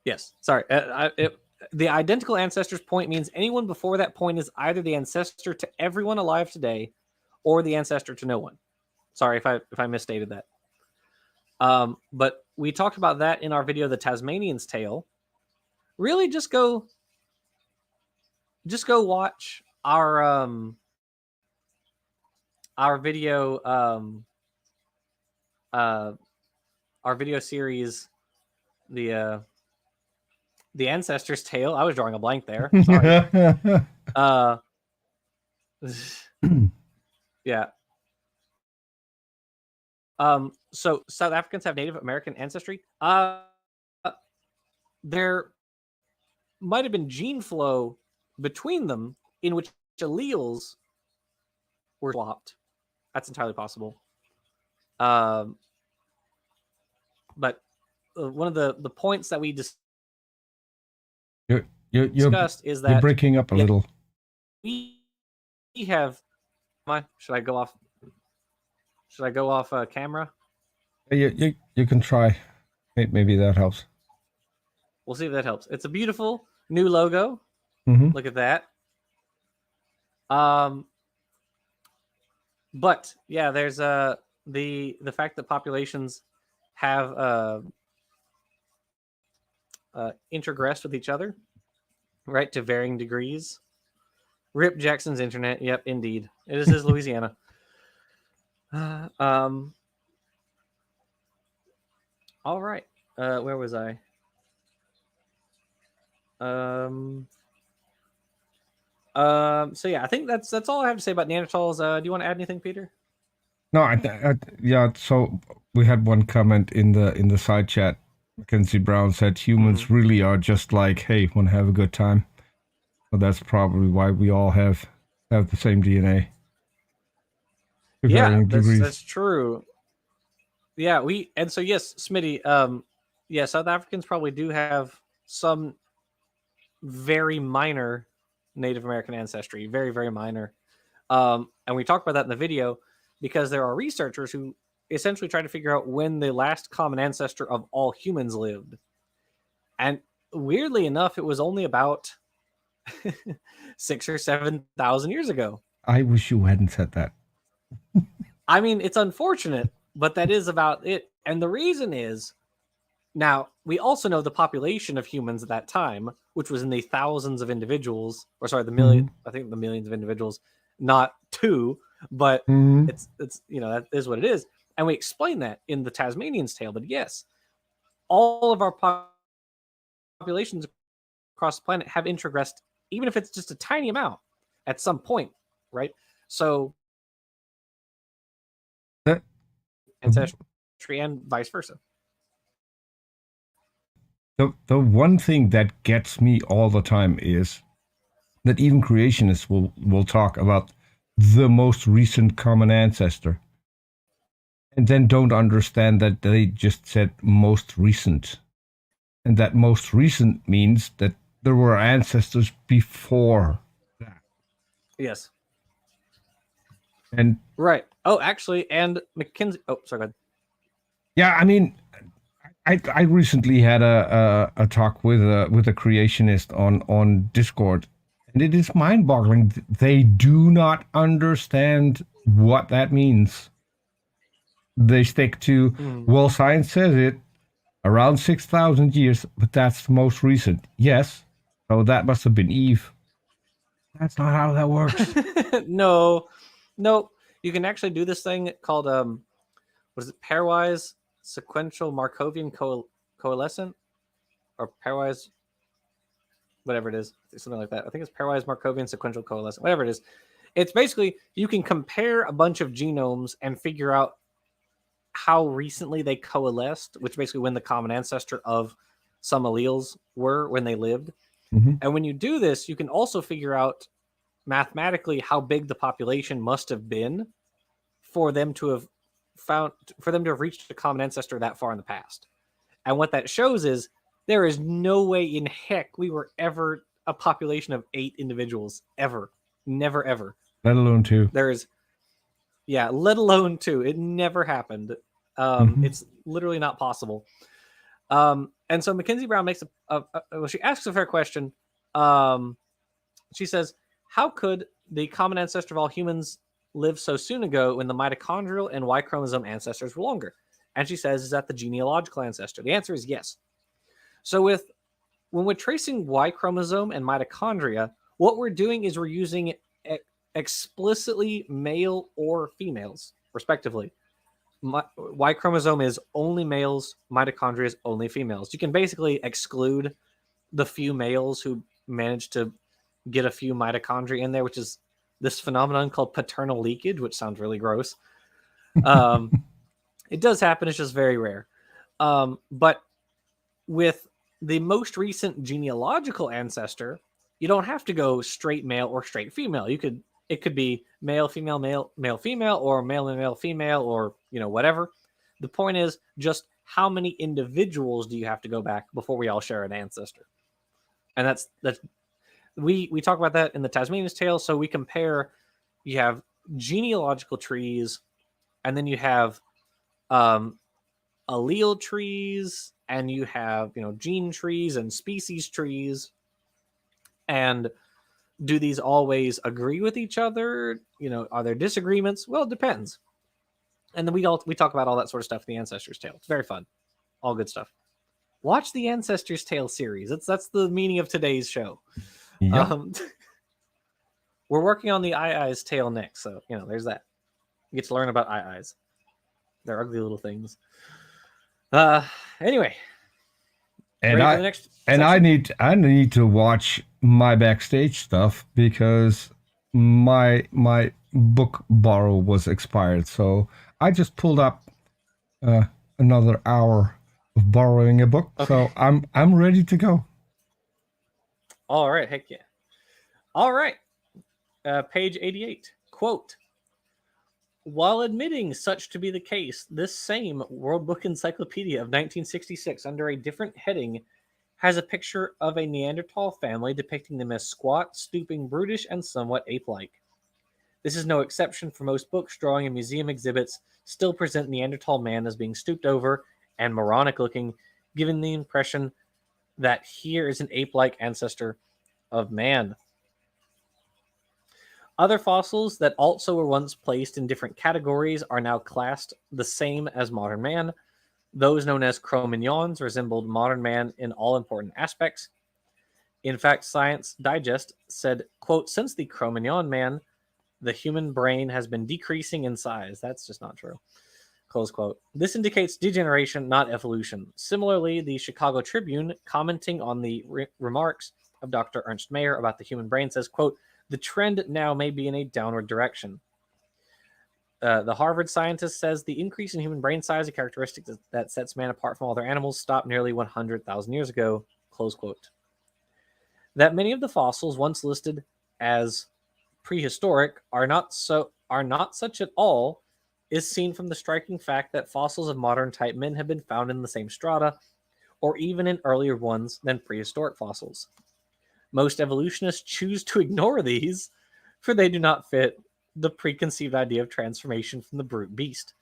yes, sorry. The identical ancestors point means anyone before that point is either the ancestor to everyone alive today or the ancestor to no one. Sorry if I misstated that. But we talked about that in our video, The Tasmanian's Tale. Really just go watch our video our video series, the Ancestor's Tale. I was drawing a blank there. Sorry. Yeah. So South Africans have Native American ancestry. There might have been gene flow between them in which alleles were swapped. That's entirely possible. But one of the points that we discussed is that you're breaking up a little. We have. Should I go off? Should I go off camera? You can try. Maybe that helps. We'll see if that helps. It's a beautiful new logo. Mm-hmm. Look at that. But yeah, there's the fact that populations have intergressed with each other, right, to varying degrees. Rip Jackson's internet. Yep, indeed, it is Louisiana. All right. Where was I? So yeah, I think that's all I have to say about Neanderthals. Do you want to add anything, Peter? No, yeah. So we had one comment in the side chat. Mackenzie Brown said humans really are just like, hey, want to have a good time. So that's probably why we all have the same DNA. To Yeah, varying degrees. that's true. Yeah, so yes, Smitty. Yeah, South Africans probably do have some very minor Native American ancestry, very very minor. And we talk about that in the video because there are researchers who essentially try to figure out when the last common ancestor of all humans lived. And weirdly enough, it was only about 6 or 7,000 years ago. I wish you hadn't said that. I mean, it's unfortunate, but that is about it. And the reason is, now we also know the population of humans at that time, which was in the thousands of individuals, or sorry, the million, I think the millions of individuals, not two, but it's that is what it is. And we explain that in the Tasmanian's Tale. But yes, all of our populations across the planet have introgressed, even if it's just a tiny amount at some point, right? So That ancestry and vice versa. the one thing that gets me all the time is that even creationists will talk about the most recent common ancestor, and then don't understand that they just said most recent, and that most recent means that there were ancestors before that. Yes. And right. Oh, actually, and Mackenzie. Oh, sorry. Go ahead. yeah, I mean, I recently had a talk with a creationist on Discord, and it is mind-boggling. They do not understand what that means. They stick to, well, science says it around 6,000 years, but that's the most recent. Yes, so that must have been Eve. That's not how that works. No. You can actually do this thing called what is it? Pairwise sequential Markovian coalescent, or pairwise, whatever it is, something like that. I think it's pairwise Markovian sequential coalescent, whatever it is. It's basically you can compare a bunch of genomes and figure out how recently they coalesced, which basically when the common ancestor of some alleles were when they lived. And when you do this, you can also figure out mathematically how big the population must have been for them to have reached a common ancestor that far in the past. And what that shows is there is no way in heck we were ever a population of 8 individuals ever. Never ever. Let alone 2. There is, yeah, let alone 2. It never happened. It's literally not possible. And so Mackenzie Brown makes she asks a fair question. She says, how could the common ancestor of all humans live so soon ago when the mitochondrial and Y chromosome ancestors were longer? And she says, is that the genealogical ancestor? The answer is yes. So when we're tracing Y chromosome and mitochondria, what we're doing is we're using explicitly male or females, respectively. Y chromosome is only males, mitochondria is only females. You can basically exclude the few males who manage to get a few mitochondria in there, which is this phenomenon called paternal leakage, which sounds really gross. It does happen. It's just very rare. But with the most recent genealogical ancestor, you don't have to go straight male or straight female. It could be male, female, male, female, or male, male, female, or whatever. The point is just how many individuals do you have to go back before we all share an ancestor? And that's we talk about that in the Tasmanian's Tale. So we compare. You have genealogical trees, and then you have allele trees, and you have, gene trees and species trees. And do these always agree with each other? Are there disagreements? Well, it depends. And then we talk about all that sort of stuff in the Ancestor's Tale. It's very fun. All good stuff. Watch the Ancestor's Tale series. That's the meaning of today's show. Yeah. We're working on the Eyes Tale next, so there's that. You get to learn about eyes. They're ugly little things. Anyway, And ready for the next section? I need to watch my backstage stuff because my book borrow was expired. So I just pulled up another hour of borrowing a book. Okay. So I'm ready to go. All right, heck yeah. All right. Page 88. Quote, while admitting such to be the case, this same World Book Encyclopedia of 1966, under a different heading, has a picture of a Neanderthal family depicting them as squat, stooping, brutish, and somewhat ape-like. This is no exception, for most books, drawing, and museum exhibits still present Neanderthal man as being stooped over and moronic-looking, giving the impression that here is an ape-like ancestor of man. Other fossils that also were once placed in different categories are now classed the same as modern man. Those known as Cro-Magnons resembled modern man in all important aspects. In fact, Science Digest said, quote, since the Cro-Magnon man, the human brain has been decreasing in size. That's just not true. Close quote. This indicates degeneration, not evolution. Similarly, the Chicago Tribune, commenting on the remarks of Dr. Ernst Mayr about the human brain, says, quote, the trend now may be in a downward direction. The Harvard scientist says the increase in human brain size, a characteristic that sets man apart from other animals, stopped nearly 100,000 years ago. Close quote. That many of the fossils once listed as prehistoric are not such at all is seen from the striking fact that fossils of modern type men have been found in the same strata, or even in earlier ones than prehistoric fossils. Most evolutionists choose to ignore these, for they do not fit the preconceived idea of transformation from the brute beast.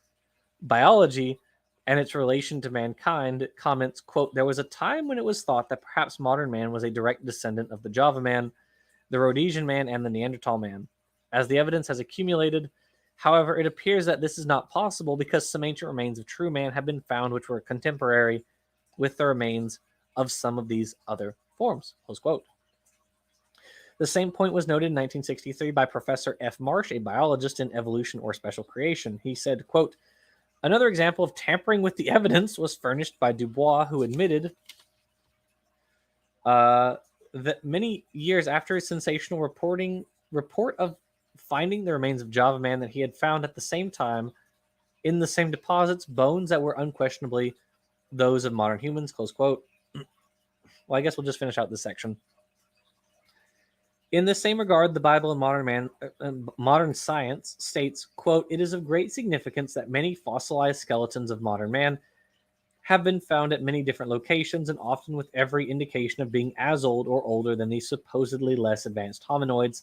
Biology and its relation to mankind comments, quote, there was a time when it was thought that perhaps modern man was a direct descendant of the Java man, the Rhodesian man, and the Neanderthal man. As the evidence has accumulated, however, it appears that this is not possible because some ancient remains of true man have been found which were contemporary with the remains of some of these other forms, close quote. The same point was noted in 1963 by Professor F. Marsh, a biologist in evolution or special creation. He said, quote, another example of tampering with the evidence was furnished by Dubois, who admitted that many years after his sensational report of finding the remains of Java man that he had found at the same time in the same deposits bones that were unquestionably those of modern humans, close quote. Well, I guess we'll just finish out this section. In the same regard, the Bible and modern science states, quote, it is of great significance that many fossilized skeletons of modern man have been found at many different locations and often with every indication of being as old or older than the supposedly less advanced hominoids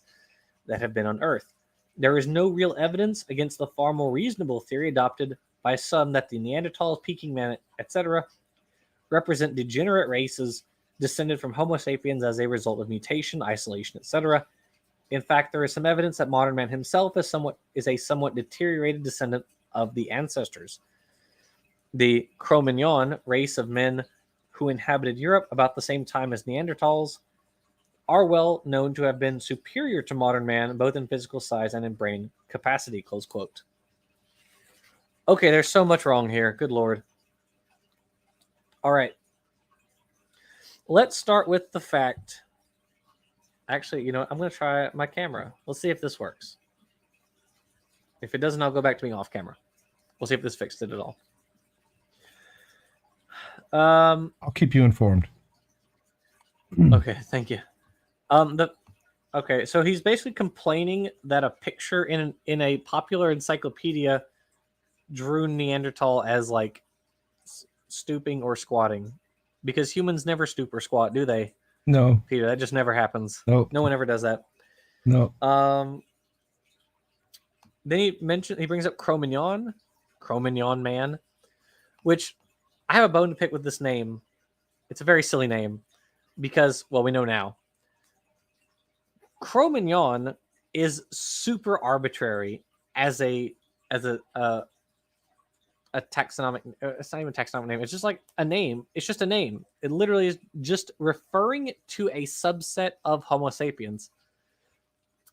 that have been on Earth. There is no real evidence against the far more reasonable theory adopted by some that the Neanderthals, Peking man, etc., represent degenerate races descended from Homo sapiens as a result of mutation, isolation, etc. In fact, there is some evidence that modern man himself is a somewhat deteriorated descendant of the ancestors. The Cro-Magnon race of men who inhabited Europe about the same time as Neanderthals are well known to have been superior to modern man, both in physical size and in brain capacity, close quote. Okay, there's so much wrong here. Good Lord. All right. Let's start with the fact. Actually, I'm going to try my camera. Let's see if this works. If it doesn't, I'll go back to being off camera. We'll see if this fixed it at all. I'll keep you informed. Okay, thank you. Okay, so he's basically complaining that a picture in a popular encyclopedia drew Neanderthal as like stooping or squatting, because humans never stoop or squat, do they? No, Peter, that just never happens. no, No one ever does that. no. Then he brings up Cro-Magnon man, which I have a bone to pick with this name. It's a very silly name because, well, we know now. Cro-Magnon is super arbitrary as a taxonomic. It's not even a taxonomic name. It's just like a name. It's just a name. It literally is just referring to a subset of Homo sapiens.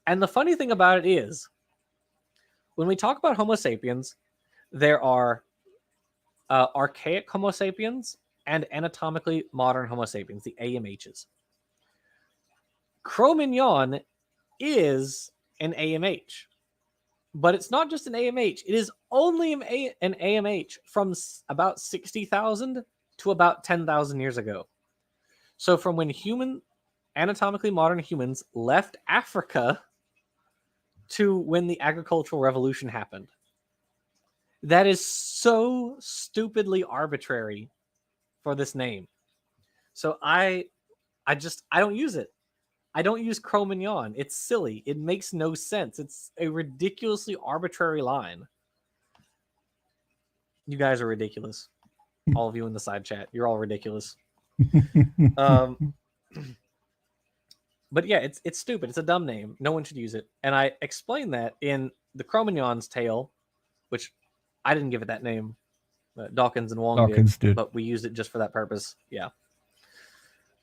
And the funny thing about it is, when we talk about Homo sapiens, there are archaic Homo sapiens and anatomically modern Homo sapiens, the AMHs. Cro-Magnon is an AMH, but it's not just an AMH. It is only an AMH from about 60,000 to about 10,000 years ago. So from when anatomically modern humans left Africa to when the agricultural revolution happened. That is so stupidly arbitrary for this name. So I don't use it. I don't use Cro-Magnon. It's silly. It makes no sense. It's a ridiculously arbitrary line. You guys are ridiculous. All of you in the side chat. You're all ridiculous. But yeah, it's stupid. It's a dumb name. No one should use it. And I explained that in the Cro-Magnon's tale, which I didn't give it that name. Dawkins and Wong did, but we used it just for that purpose. Yeah.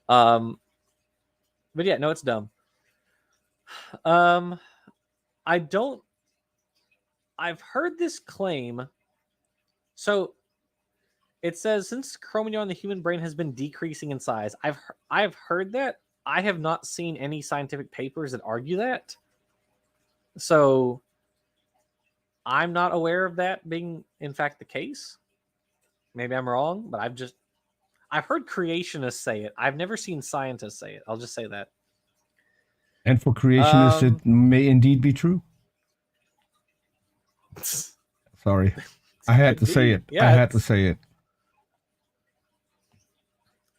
But yeah, no, it's dumb. I've heard this claim. So it says since Cro-Magnon, the human brain has been decreasing in size. I've heard that. I have not seen any scientific papers that argue that. So I'm not aware of that being in fact the case. Maybe I'm wrong, but I've heard creationists say it. I've never seen scientists say it. I'll just say that. And for creationists, it may indeed be true. Sorry. I had to say it. Yeah, I had to say it.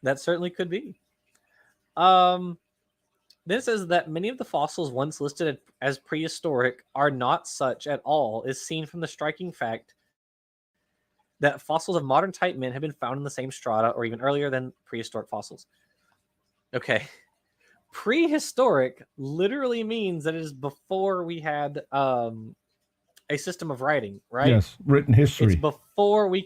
That certainly could be. Then it says that many of the fossils once listed as prehistoric are not such at all, is seen from the striking fact that fossils of modern type men have been found in the same strata or even earlier than prehistoric fossils. Okay. Prehistoric literally means that it is before we had a system of writing, right? Yes, written history. It's before we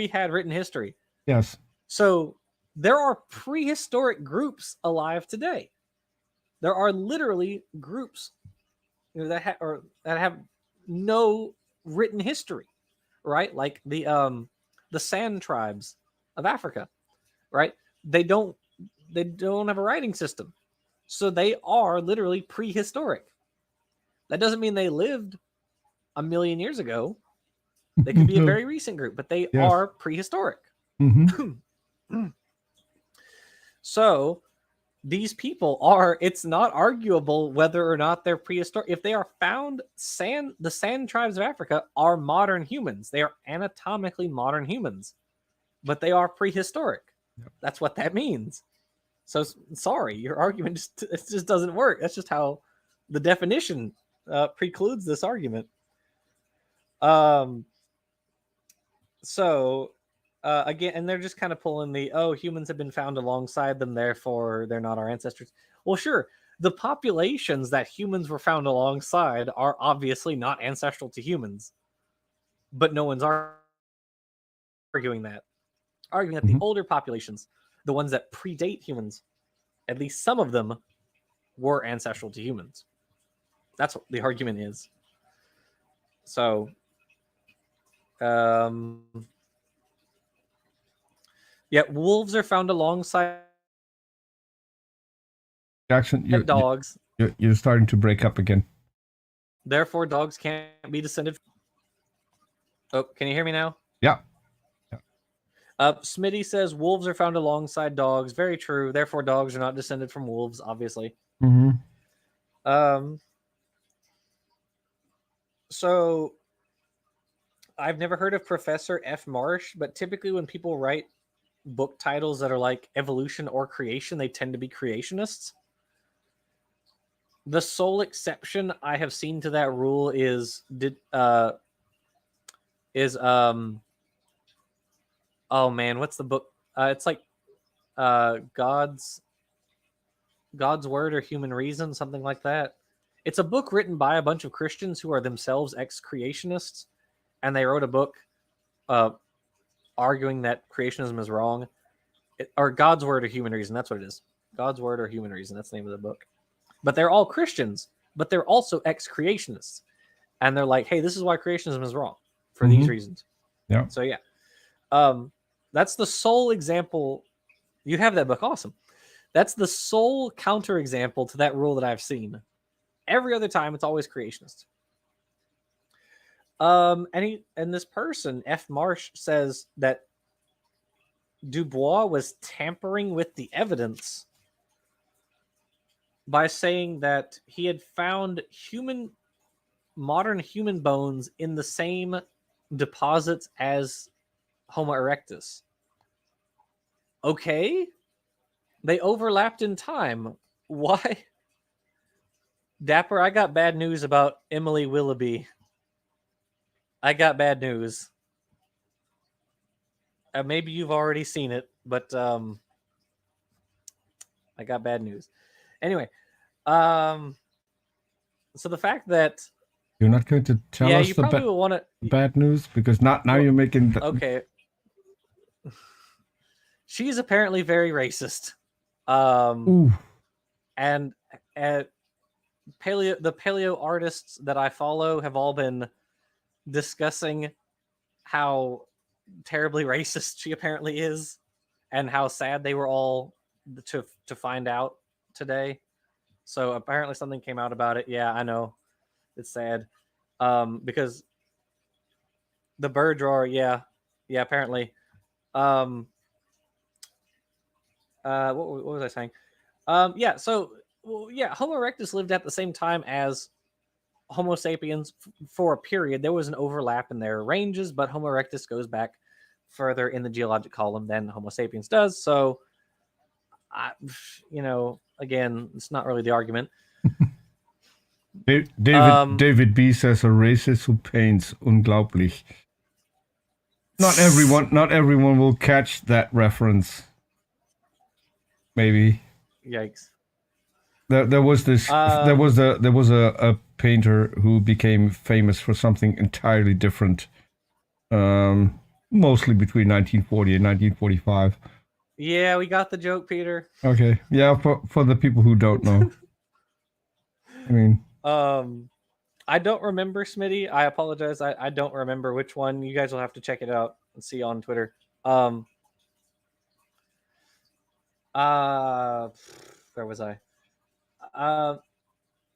had written history. Yes. So there are prehistoric groups alive today. There are literally groups that have no written history, right? Like the Sand tribes of Africa, right? They don't have a writing system, so they are literally prehistoric. That doesn't mean they lived a million years ago. They could be a very recent group, but they are prehistoric. Mm-hmm. So these people are, it's not arguable whether or not they're prehistoric. If they are found, the Sand tribes of Africa are modern humans. They are anatomically modern humans, but they are prehistoric. Yep. That's what that means. So sorry, your argument just doesn't work. That's just how the definition precludes this argument. So again, and they're just kind of pulling humans have been found alongside them, therefore they're not our ancestors. Well, sure, the populations that humans were found alongside are obviously not ancestral to humans, but no one's arguing that. Arguing that the older populations, the ones that predate humans, at least some of them were ancestral to humans. That's what the argument is. So, yeah, wolves are found alongside Jackson, dogs. You're starting to break up again. Therefore, dogs can't be descended. Oh, can you hear me now? Yeah. Smitty says wolves are found alongside dogs. Very true. Therefore, dogs are not descended from wolves, obviously. Mm-hmm. So I've never heard of Professor F. Marsh, but typically when people write book titles that are like evolution or creation, they tend to be creationists. The sole exception I have seen to that rule is Oh man, what's the book? It's like God's Word or Human Reason, something like that. It's a book written by a bunch of Christians who are themselves ex-creationists, and they wrote a book arguing that creationism is wrong. Or God's Word or Human Reason, that's what it is. God's Word or Human Reason, that's the name of the book. But they're all Christians, but they're also ex-creationists. And they're like, hey, this is why creationism is wrong for these reasons. Yeah. So yeah. That's the sole example. You have that book. Awesome. That's the sole counterexample to that rule that I've seen. Every other time, it's always creationist. And this person, F. Marsh, says that Dubois was tampering with the evidence by saying that he had found modern human bones in the same deposits as Homo erectus. Okay, they overlapped in time. Why? Dapper, I got bad news about Emily Willoughby. I got bad news. Maybe you've already seen it, but I got bad news. Anyway, so the fact that you're not going to tell us you probably will want to bad news, because now you're making okay. She's apparently very racist. And the paleo artists that I follow have all been discussing how terribly racist she apparently is, and how sad they were all to find out today. So apparently something came out about it. Yeah, I know, it's sad, because the bird drawer. Yeah, apparently. What was I saying? So Homo erectus lived at the same time as Homo sapiens for a period. There was an overlap in their ranges, but Homo erectus goes back further in the geologic column than Homo sapiens does. So, again, it's not really the argument. David B says a racist who paints unglaublich. Not everyone will catch that reference. Maybe. Yikes. There was a painter who became famous for something entirely different, mostly between 1940 and 1945. Yeah, we got the joke, Peter. Okay, yeah, for the people who don't know. I mean, I don't remember, Smitty. I apologize. I don't remember which one. You guys will have to check it out and see on Twitter. Where was I?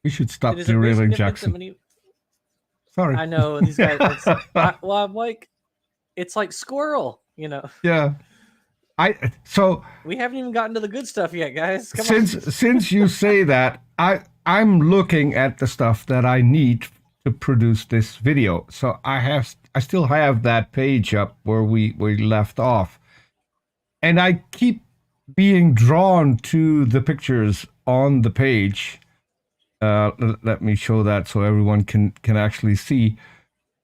We should stop derailing Jackson. Sorry. I know these guys. I'm like, it's like squirrel, Yeah. So we haven't even gotten to the good stuff yet, guys. Come on. Since you say that, I'm looking at the stuff that I need to produce this video. So I still have that page up where we left off, and I keep being drawn to the pictures on the page. Let me show that so everyone can actually see.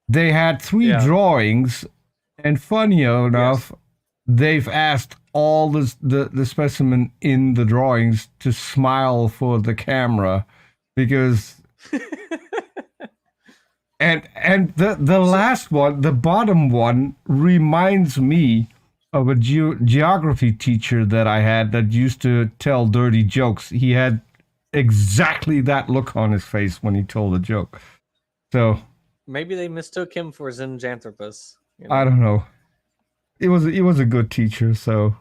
They had 3 drawings, and funny enough, they've asked all the specimen in the drawings to smile for the camera, because and the last one, the bottom one, reminds me of a geography teacher that I had that used to tell dirty jokes. He had exactly that look on his face when he told a joke. So maybe they mistook him for Zinjanthropus. I don't know. He was a good teacher, so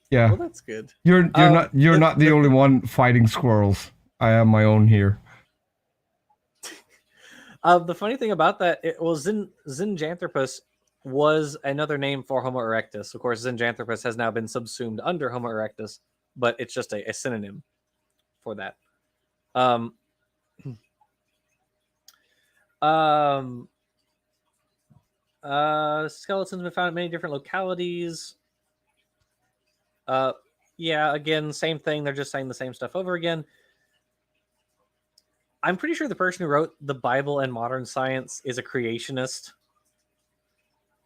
yeah. Well, that's good. You're not the only one fighting squirrels. I have my own here. The funny thing about that, Zinjanthropus was another name for Homo erectus. Of course, Zinjanthropus has now been subsumed under Homo erectus, but it's just a synonym for that. Skeletons have been found at many different localities. Again, same thing. They're just saying the same stuff over again. I'm pretty sure the person who wrote the Bible and Modern Science is a creationist.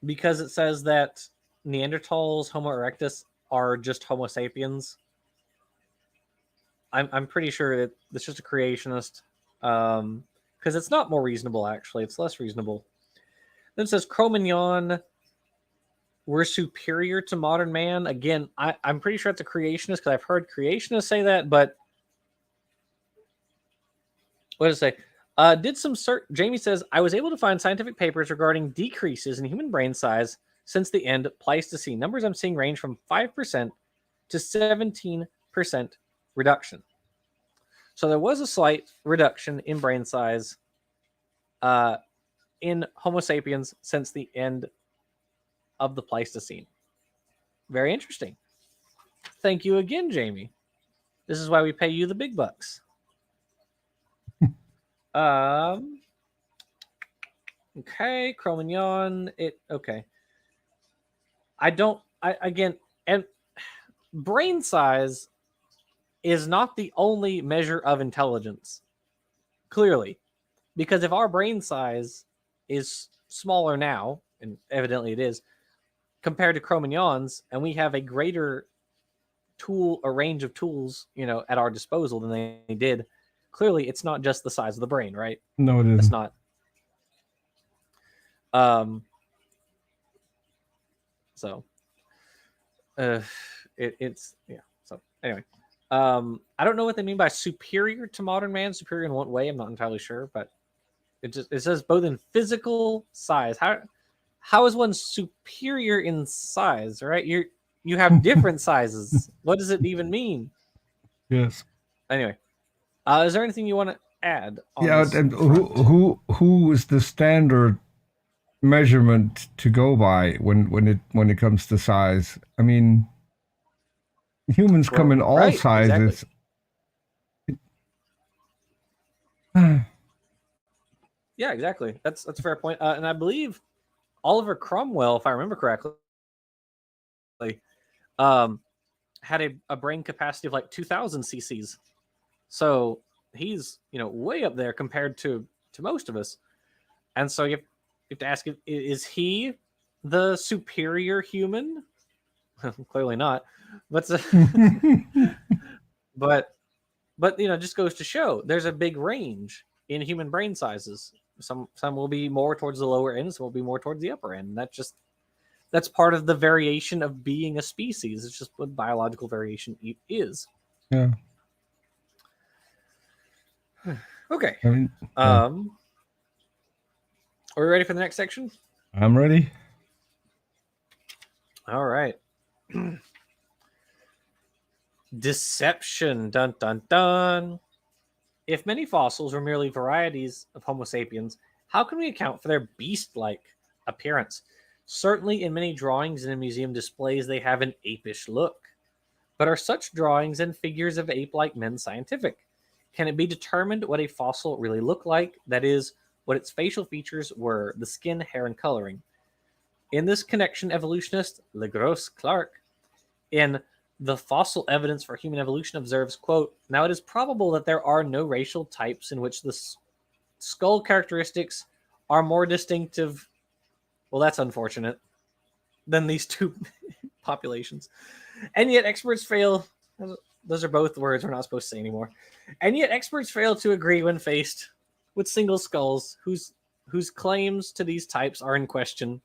because it says that Neanderthals, Homo erectus, are just Homo sapiens. I'm pretty sure that it's just a creationist, because it's not more reasonable. Actually, it's less reasonable. Then it says Cro-Magnon were superior to modern man. Again, I'm pretty sure it's a creationist because I've heard creationists say that, but what does it say? Did some Jamie says, I was able to find scientific papers regarding decreases in human brain size since the end Pleistocene. Numbers I'm seeing range from 5% to 17% reduction. So there was a slight reduction in brain size in Homo sapiens since the end of the Pleistocene. Very interesting. Thank you again, Jamie. This is why we pay you the big bucks. Okay, Cro-Magnon. Okay. And brain size is not the only measure of intelligence. Clearly, because if our brain size is smaller now, and evidently it is, compared to Cro-Magnon's, and we have a greater range of tools, at our disposal than they did. Clearly, it's not just the size of the brain, right? No, it isn't. It's not. So, it's yeah. So anyway, I don't know what they mean by superior to modern man. Superior in what way? I'm not entirely sure, but it says both in physical size. How is one superior in size? Right? You have different sizes. What does it even mean? Yes. Anyway, is there anything you want to add? And who is the standard measurement to go by when it comes to size? I mean, humans come in all sizes. Exactly. Yeah, exactly. That's a fair point. And I believe Oliver Cromwell, if I remember correctly, had a brain capacity of like 2,000 cc's. So he's way up there compared to most of us. And so you have to ask, is he the superior human? Clearly not. But just goes to show there's a big range in human brain sizes. Some will be more towards the lower end, some will be more towards the upper end. That's part of the variation of being a species. It's just what biological variation is. Yeah. Okay. Yeah. Are we ready for the next section? I'm ready. All right. Deception. Dun dun dun. If many fossils were merely varieties of Homo sapiens, how can we account for their beast-like appearance? Certainly, in many drawings and in museum displays, they have an apish look. But are such drawings and figures of ape-like men scientific? Can it be determined what a fossil really looked like? That is, what its facial features were, the skin, hair, and coloring. In this connection, evolutionist Legros Clark, in The Fossil Evidence for Human Evolution, observes, quote, now it is probable that there are no racial types in which the skull characteristics are more distinctive, well, that's unfortunate, than these two populations. And yet experts fail, those are both words we're not supposed to say anymore, and yet experts fail to agree when faced with single skulls whose claims to these types are in question.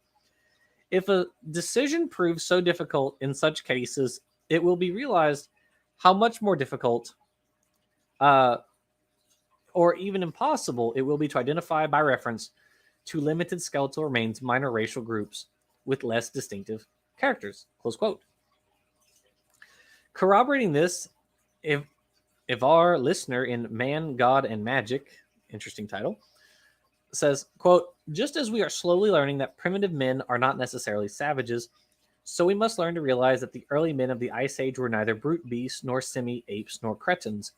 If a decision proves so difficult in such cases, it will be realized how much more difficult or even impossible it will be to identify by reference to limited skeletal remains minor racial groups with less distinctive characters. Close quote. Corroborating this, if our listener in Man, God, and Magic, interesting title, says, quote, just as we are slowly learning that primitive men are not necessarily savages, so we must learn to realize that the early men of the Ice Age were neither brute beasts, nor semi-apes, nor cretins.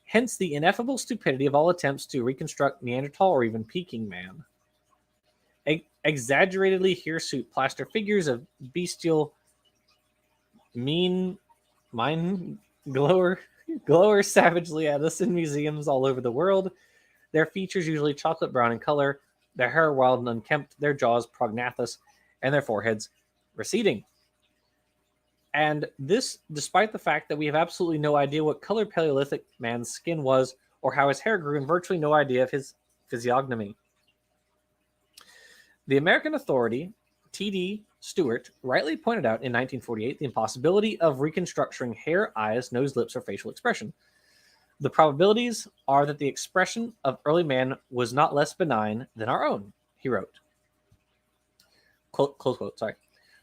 Hence the ineffable stupidity of all attempts to reconstruct Neanderthal or even Peking man. Exaggeratedly hirsute plaster figures of bestial, mind glower savagely at us in museums all over the world. Their features usually chocolate brown in color, their hair wild and unkempt, their jaws prognathous, and their foreheads receding. And this, despite the fact that we have absolutely no idea what color Paleolithic man's skin was or how his hair grew, and virtually no idea of his physiognomy. The American authority, T.D. Stewart, rightly pointed out in 1948 the impossibility of reconstructing hair, eyes, nose, lips, or facial expression. The probabilities are that the expression of early man was not less benign than our own, he wrote. Close quote, sorry.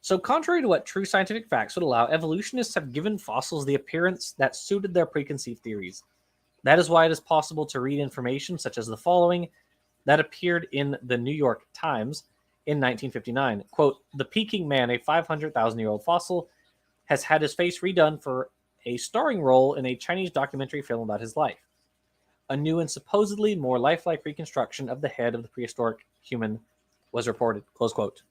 So contrary to what true scientific facts would allow, evolutionists have given fossils the appearance that suited their preconceived theories. That is why it is possible to read information such as the following that appeared in the New York Times in 1959. Quote, the Peking man, a 500,000-year-old fossil, has had his face redone for a starring role in a Chinese documentary film about his life. A new and supposedly more lifelike reconstruction of the head of the prehistoric human was reported. Close quote.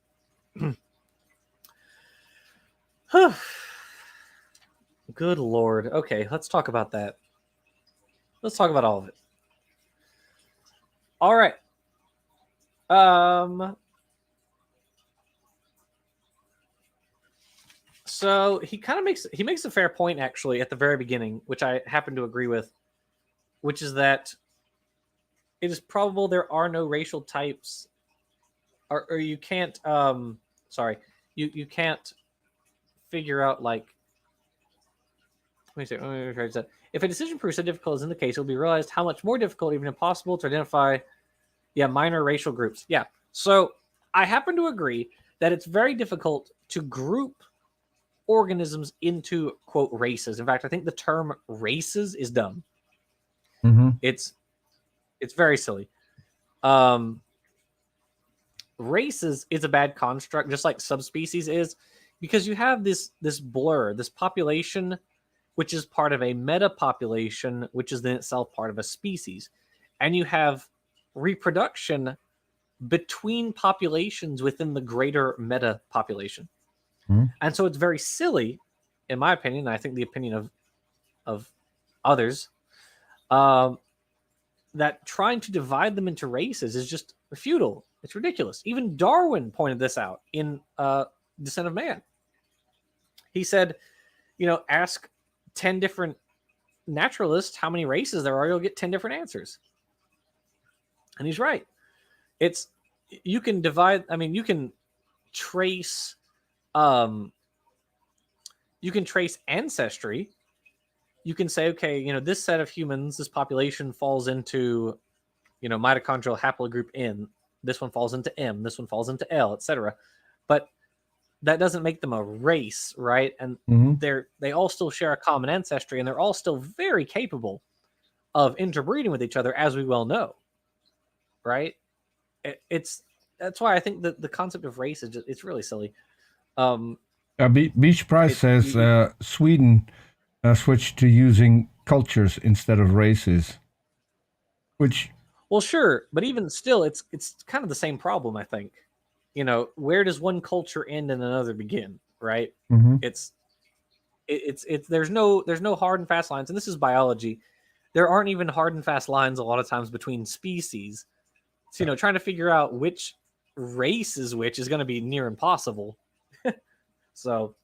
Good Lord. Okay, let's talk about that. Let's talk about all of it. All right. So he kind of makes a fair point actually at the very beginning, which I happen to agree with, which is that it is probable there are no racial types, or you can't you can't figure out like. Let me try to. If a decision proves so difficult as in the case, it will be realized how much more difficult, even impossible, to identify, minor racial groups. Yeah. So I happen to agree that it's very difficult to group organisms into quote races. In fact, I think the term races is dumb. Mm-hmm. It's very silly. Races is a bad construct, just like subspecies is, because you have this blur, this population, which is part of a meta population, which is in itself part of a species, and you have reproduction between populations within the greater meta population. Mm-hmm. And so it's very silly, in my opinion, and I think the opinion of others, that trying to divide them into races is just futile. It's ridiculous. Even Darwin pointed this out in Descent of Man. He said, ask 10 different naturalists how many races there are, you'll get 10 different answers. And he's right. You can divide, you can trace ancestry. You can say, okay, this set of humans, this population falls into, mitochondrial haplogroup N. This one falls into M. This one falls into L, etc. But that doesn't make them a race, right? And they all still share a common ancestry, and they're all still very capable of interbreeding with each other, as we well know, right? That's why I think that the concept of race is it's really silly. Beach Price says Sweden switched to using cultures instead of races, which. Well, sure, but even still, it's kind of the same problem, I think. Where does one culture end and another begin, right? Mm-hmm. It's there's no hard and fast lines, and this is biology. There aren't even hard and fast lines a lot of times between species. So, trying to figure out which race is which is going to be near impossible. So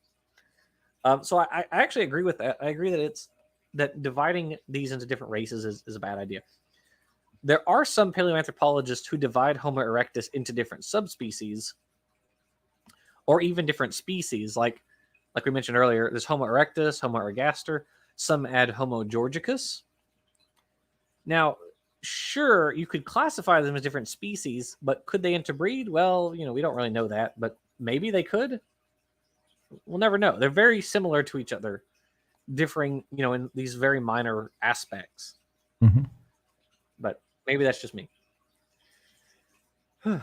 I actually agree with that. I agree that dividing these into different races is a bad idea. There are some paleoanthropologists who divide Homo erectus into different subspecies or even different species. Like we mentioned earlier, there's Homo erectus, Homo ergaster. Some add Homo georgicus. Now, sure, you could classify them as different species, but could they interbreed? Well, we don't really know that, but maybe they could. We'll never know. They're very similar to each other, differing, in these very minor aspects. Mm-hmm. But maybe that's just me. Right.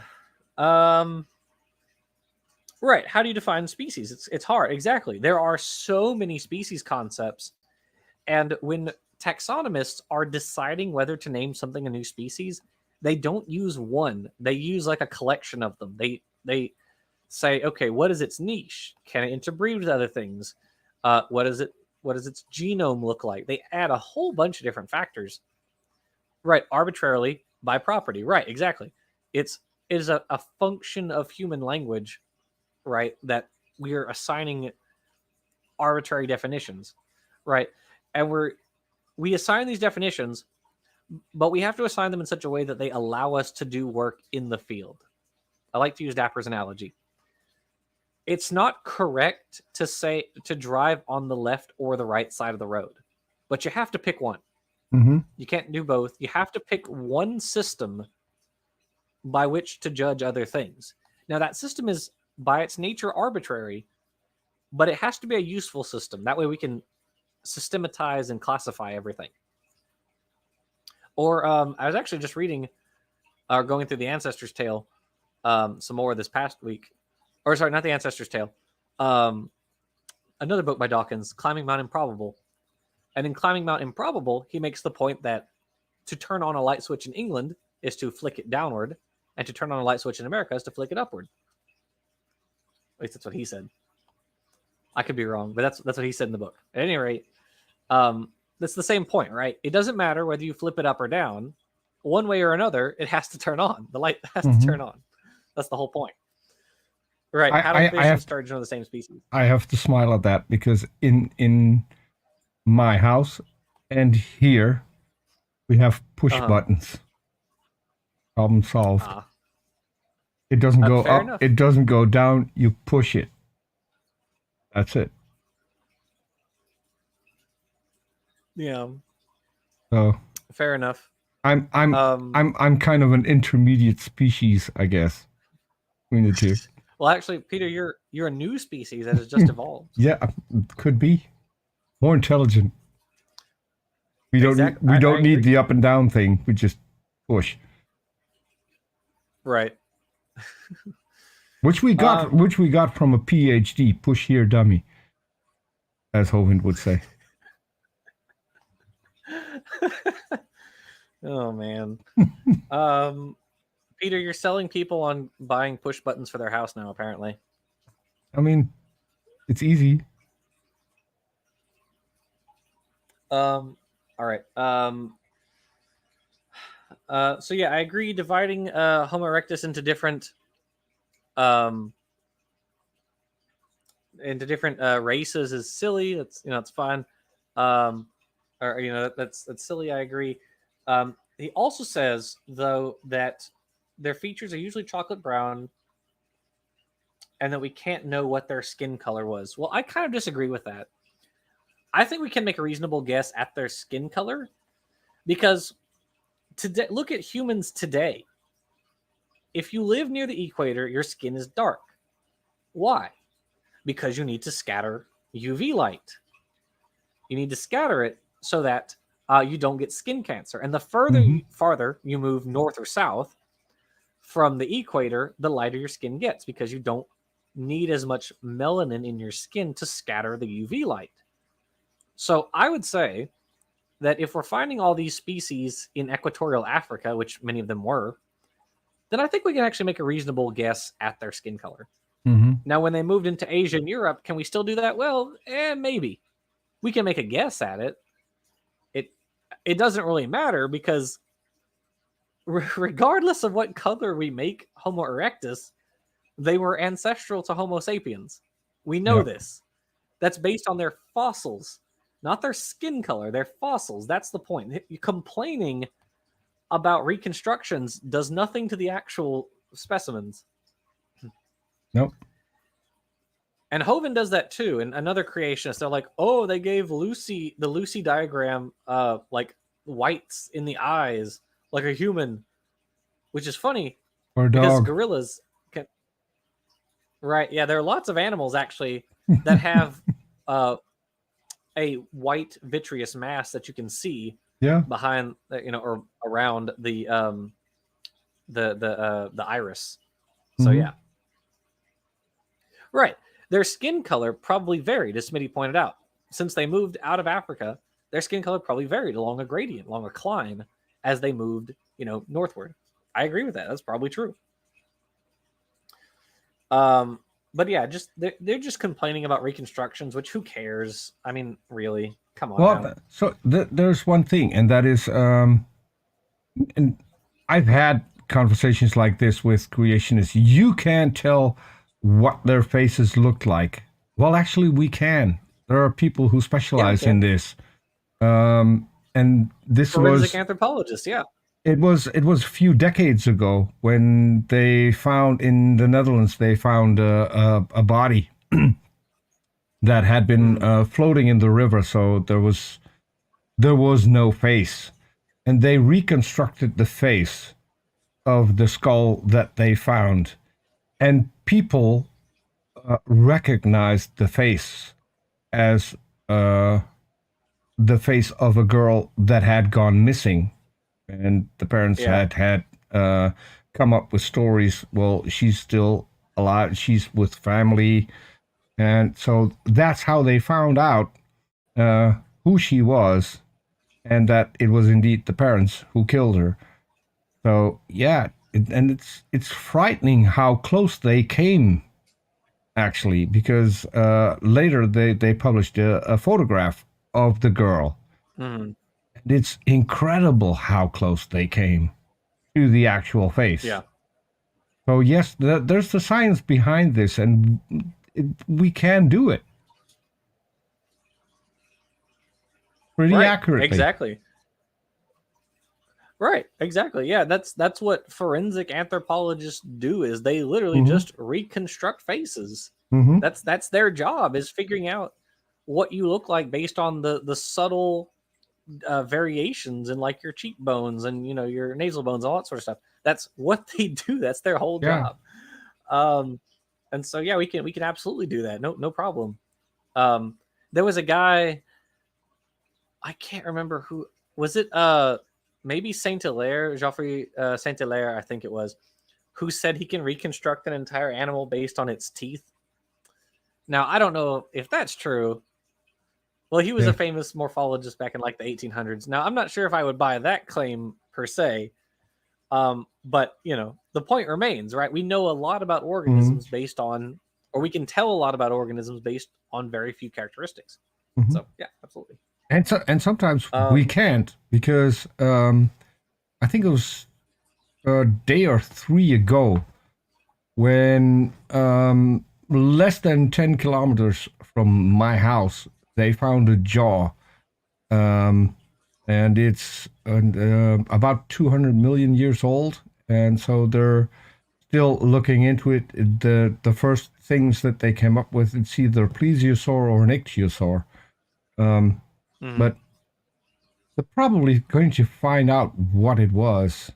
How do you define species? It's hard. Exactly. There are so many species concepts. And when taxonomists are deciding whether to name something a new species, they don't use one. They use like a collection of them. They say, okay, what is its niche? Can it interbreed with other things? What does its genome look like? They add a whole bunch of different factors. Right, arbitrarily by property. Right, exactly. It is a function of human language right? That we are assigning arbitrary definitions, right? And we assign these definitions, but we have to assign them in such a way that they allow us to do work in the field. I like to use Dapper's analogy. It's not correct to say to drive on the left or the right side of the road, but you have to pick one. Mm-hmm. You can't do both. You have to pick one system by which to judge other things. Now, that system is by its nature arbitrary, but it has to be a useful system. That way we can systematize and classify everything. Or I was actually just reading or going through the Ancestor's Tale some more this past week. Or sorry, not the Ancestor's Tale. Another book by Dawkins, Climbing Mount Improbable. And in Climbing Mount Improbable, he makes the point that to turn on a light switch in England is to flick it downward, and to turn on a light switch in America is to flick it upward. At least that's what he said. I could be wrong, but that's what he said in the book. At any rate, that's the same point, right? It doesn't matter whether you flip it up or down. One way or another, it has to turn on. The light has to turn on. That's the whole point. Right. How do fish and sturgeon are the same species? I have to smile at that because in my house and here we have push buttons. Problem solved. It doesn't go up. Enough. It doesn't go down. You push it. That's it. Yeah. So fair enough. I'm kind of an intermediate species, I guess, between the two. Well, actually, Peter, you're a new species that has just evolved. Yeah, could be more intelligent. We don't need the up and down thing. We just push. Right. Which we got from a PhD, push here dummy, as Hovind would say. Oh man. Peter, you're selling people on buying push buttons for their house now, apparently. I mean, it's easy. All right. So yeah, I agree. Dividing Homo erectus into different races is silly. It's fine. That's silly. I agree. He also says though that their features are usually chocolate brown, and that we can't know what their skin color was. Well, I kind of disagree with that. I think we can make a reasonable guess at their skin color because today, look at humans today. If you live near the equator, your skin is dark. Why? Because you need to scatter UV light. You need to scatter it so that you don't get skin cancer. And the farther you move north or south from the equator, the lighter your skin gets because you don't need as much melanin in your skin to scatter the UV light. So I would say that if we're finding all these species in equatorial Africa, which many of them were, then I think we can actually make a reasonable guess at their skin color. Mm-hmm. Now, when they moved into Asia and Europe, can we still do that? Well, maybe. We can make a guess at it. It doesn't really matter because regardless of what color we make Homo erectus, they were ancestral to Homo sapiens. We know this. That's based on their fossils, not their skin color, their fossils. That's the point. Complaining about reconstructions does nothing to the actual specimens. Nope. And Hovind does that too. And another creationist, they're like, oh, they gave the Lucy diagram like whites in the eyes, like a human, which is funny. Or a dog. Because gorillas can. Right. Yeah, there are lots of animals actually that have a white vitreous mass that you can see behind, or around the iris. So yeah. Right. Their skin color probably varied, as Smitty pointed out. Since they moved out of Africa, their skin color probably varied along a gradient, along a climb, as they moved, northward. I agree with that. That's probably true. But yeah, they're just complaining about reconstructions, which who cares? I mean, really, come on. Well, so there's one thing, and that is, and I've had conversations like this with creationists. You can't tell what their faces looked like. Well, actually, we can. There are people who Yeah, we specialize in can. this. And this Forensic was anthropologists, yeah. it was a few decades ago when they found in the Netherlands they found a body that had been floating in the river, so there was no face, and they reconstructed the face of the skull that they found, and people recognized the face as the face of a girl that had gone missing, and the parents Yeah. had come up with stories. Well, she's still alive. She's with family, and so that's how they found out uh, who she was, and that it was indeed the parents who killed her. So yeah, and it's frightening how close they came actually, because later they published a photograph of the girl. Mm-hmm. And it's incredible how close they came to the actual face. Yeah. So yes, there's the science behind this, and we can do it pretty Right. accurately. Exactly. Right. Exactly. Yeah. That's what forensic anthropologists do. Is they literally just reconstruct faces. Mm-hmm. That's their job, is figuring out what you look like based on the subtle variations in like your cheekbones and your nasal bones, all that sort of stuff. That's what they do. That's their whole Yeah. job. And so yeah, we can absolutely do that. No problem. There was a guy, I can't remember who was it. Maybe Saint Hilaire, Geoffrey Saint Hilaire, I think it was, who said he can reconstruct an entire animal based on its teeth. Now I don't know if that's true. Well, he was a famous morphologist back in like the 1800s. Now I'm not sure if I would buy that claim per se. But the point remains, right? We know a lot about organisms based on, or we can tell a lot about organisms based on very few characteristics. So yeah, absolutely. And sometimes we can't, because I think it was a day or three ago when less than 10 kilometers from my house they found a jaw, and it's about 200 million years old, and so they're still looking into it. The first things that they came up with, it's either plesiosaur or an ichthyosaur. But they're probably going to find out what it was.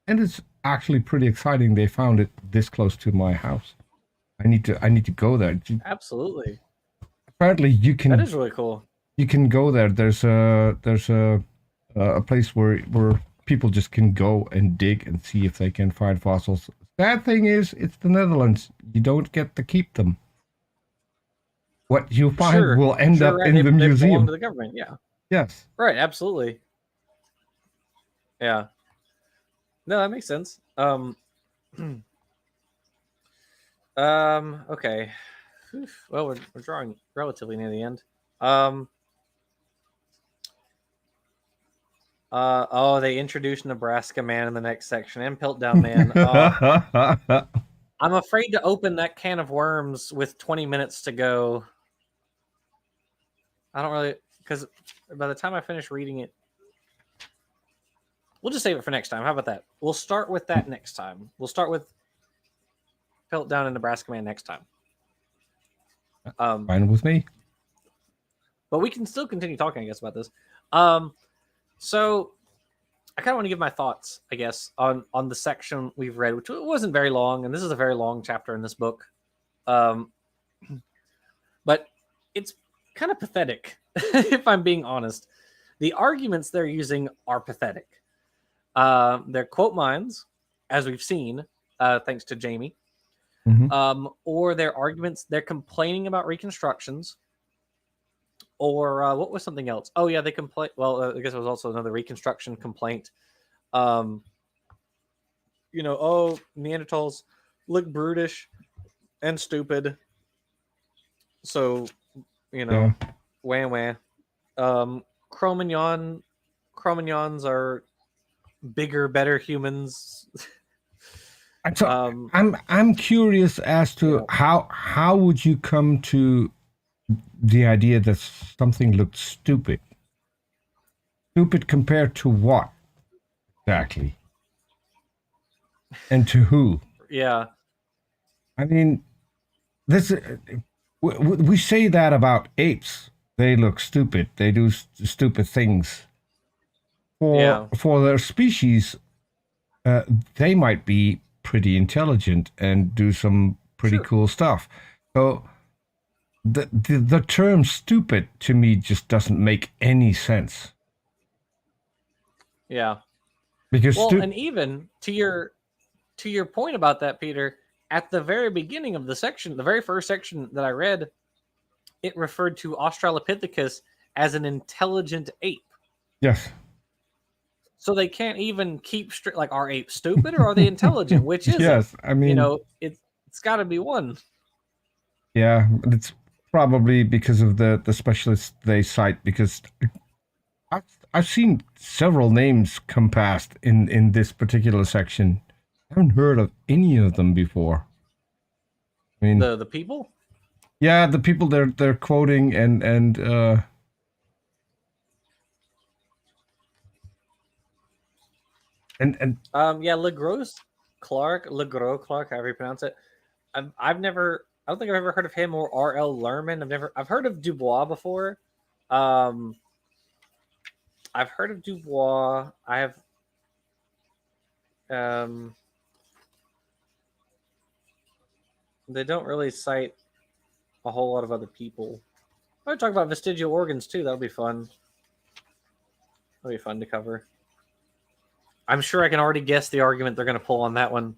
And it's actually pretty exciting they found it this close to my house. I need to go there. Absolutely. Apparently you can That is really cool. You can go there. There's a place where people just can go and dig and see if they can find fossils. Sad thing is, it's the Netherlands. You don't get to keep them. What you find will end up right. in the They museum. belong to the government. Yeah. Yes. Right. Absolutely. Yeah. No, that makes sense. Okay. Well, we're drawing relatively near the end. They introduced Nebraska Man in the next section, and Piltdown Man. I'm afraid to open that can of worms with 20 minutes to go. I don't really, because by the time I finish reading it, we'll just save it for next time. How about that? We'll start with that next time. We'll start with Piltdown and Nebraska Man next time. Fine with me. But we can still continue talking, I guess, about this. So I kind of want to give my thoughts, I guess, on the section we've read, which wasn't very long, and this is a very long chapter in this book. But it's kind of pathetic, if I'm being honest. The arguments they're using are pathetic. They're quote mines, as we've seen, thanks to Jamie. Or their arguments, they're complaining about reconstructions. Or what was something else? Oh, yeah, they complain. Well, I guess it was also another reconstruction complaint. Neanderthals look brutish and stupid. So, wah wah. Cro-Magnons are bigger, better humans. So I'm curious as to how would you come to the idea that something looked stupid? Stupid compared to what exactly? And to who? Yeah. I mean, this we say that about apes. They look stupid. They do stupid things. Yeah. For their species, they might be pretty intelligent and do some pretty Sure. cool stuff. So the term stupid to me just doesn't make any sense. Yeah. Because Well, and even to your point about that, Peter, at the very beginning of the section, the very first section that I read, it referred to Australopithecus as an intelligent ape. yes. So they can't even keep straight. Like, are apes stupid or are they intelligent? Which is it? Yes, I mean, It's got to be one. yeah, it's probably because of the specialists they cite. Because I've seen several names come past in this particular section. I haven't heard of any of them before. I mean, The people. yeah, the people they're quoting and Yeah, Legros Clark, however you pronounce it. I've never, I don't think I've ever heard of him or R.L. Lerman. I've heard of Dubois before. Um, I've heard of Dubois. I have, they don't really cite a whole lot of other people. I would talk about vestigial organs too. That'll be fun. That'll be fun to cover. I'm sure I can already guess the argument they're going to pull on that one.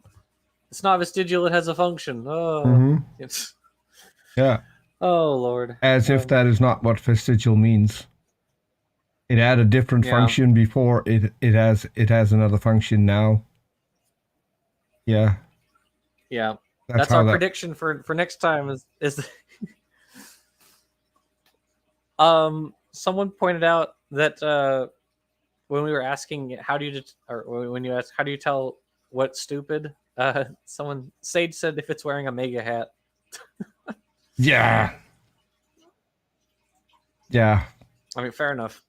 It's not vestigial; it has a function. Oh, it's yeah, oh Lord. as if that is not what vestigial means. It had a different function before. It has another function now. Yeah. Yeah. That's our prediction for next time is someone pointed out that when we were asking when you asked how do you tell what's stupid, someone Sage said if it's wearing a mega hat. Yeah. Yeah. I mean, fair enough.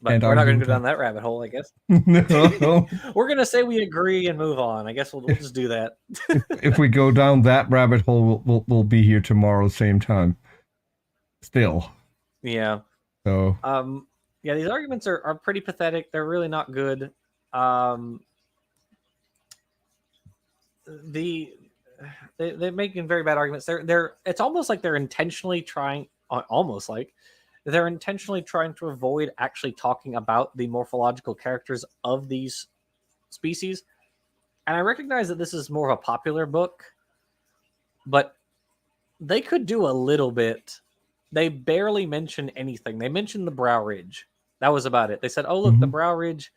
But and we're not going to go down that rabbit hole, I guess. No. We're going to say we agree and move on. I guess we'll just do that. If we go down that rabbit hole, we'll be here tomorrow, same time. Still. Yeah. So. Yeah, these arguments are pretty pathetic. They're really not good. They're making very bad arguments. It's almost like they're intentionally trying to avoid actually talking about the morphological characters of these species. And I recognize that this is more of a popular book, but they could do a little bit. They barely mention anything. They mentioned the brow ridge. That was about it. They said, oh, look, the brow ridge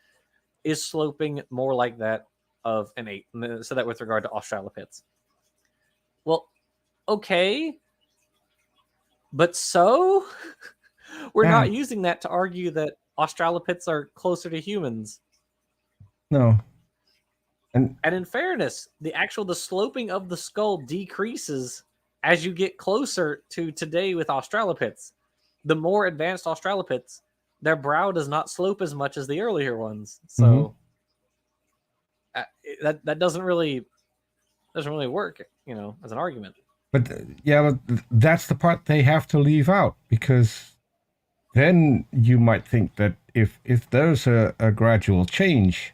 is sloping more like that of an ape. And they said that with regard to Australopiths. Well, okay. But so we're not using that to argue that Australopiths are closer to humans. No. And in fairness, the sloping of the skull decreases as you get closer to today with Australopiths. The more advanced Australopiths, their brow does not slope as much as the earlier ones. So that doesn't really work, as an argument. But that's the part they have to leave out, because then you might think that if there's a gradual change,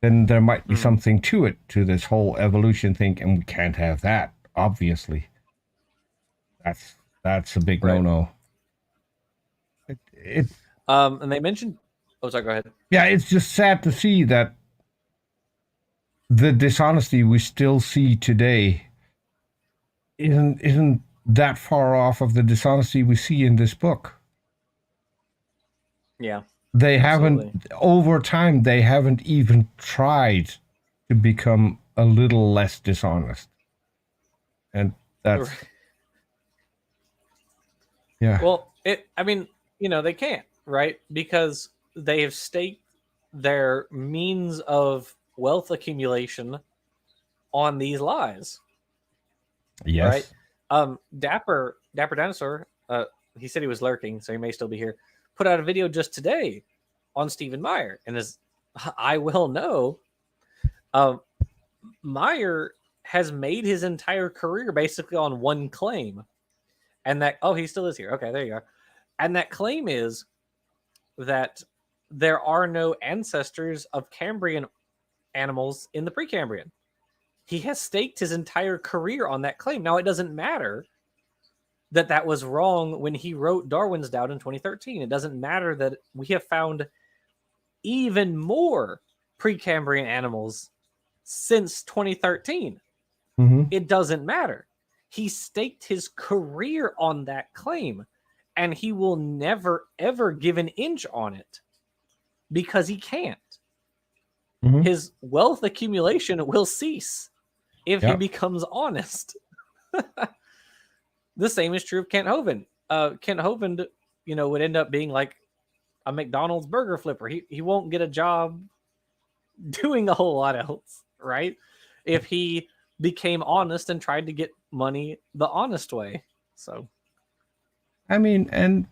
then there might be something to it, to this whole evolution thing, and we can't have that, obviously. That's a big no-no. And they mentioned... Oh, sorry, go ahead. Yeah, it's just sad to see that the dishonesty we still see today isn't that far off of the dishonesty we see in this book. Yeah. They haven't, over time, they haven't even tried to become a little less dishonest. And that's... Yeah. Well, they can't, right? Because they have staked their means of wealth accumulation on these lies. Yes. Right? Dapper Dinosaur, he said he was lurking, so he may still be here, put out a video just today on Stephen Meyer. And as I well know, Meyer has made his entire career basically on one claim. And that, oh, he still is here. Okay, there you are. And that claim is that there are no ancestors of Cambrian animals in the Precambrian. He has staked his entire career on that claim. Now, it doesn't matter that that was wrong when he wrote Darwin's Doubt in 2013. It doesn't matter that we have found even more Precambrian animals since 2013. It doesn't matter. He staked his career on that claim, and he will never, ever give an inch on it because he can't. His wealth accumulation will cease if he becomes honest. The same is true of Kent Hovind. Kent Hovind, would end up being like a McDonald's burger flipper. He won't get a job doing a whole lot else, right? If he became honest and tried to get money the honest way. So, I mean, and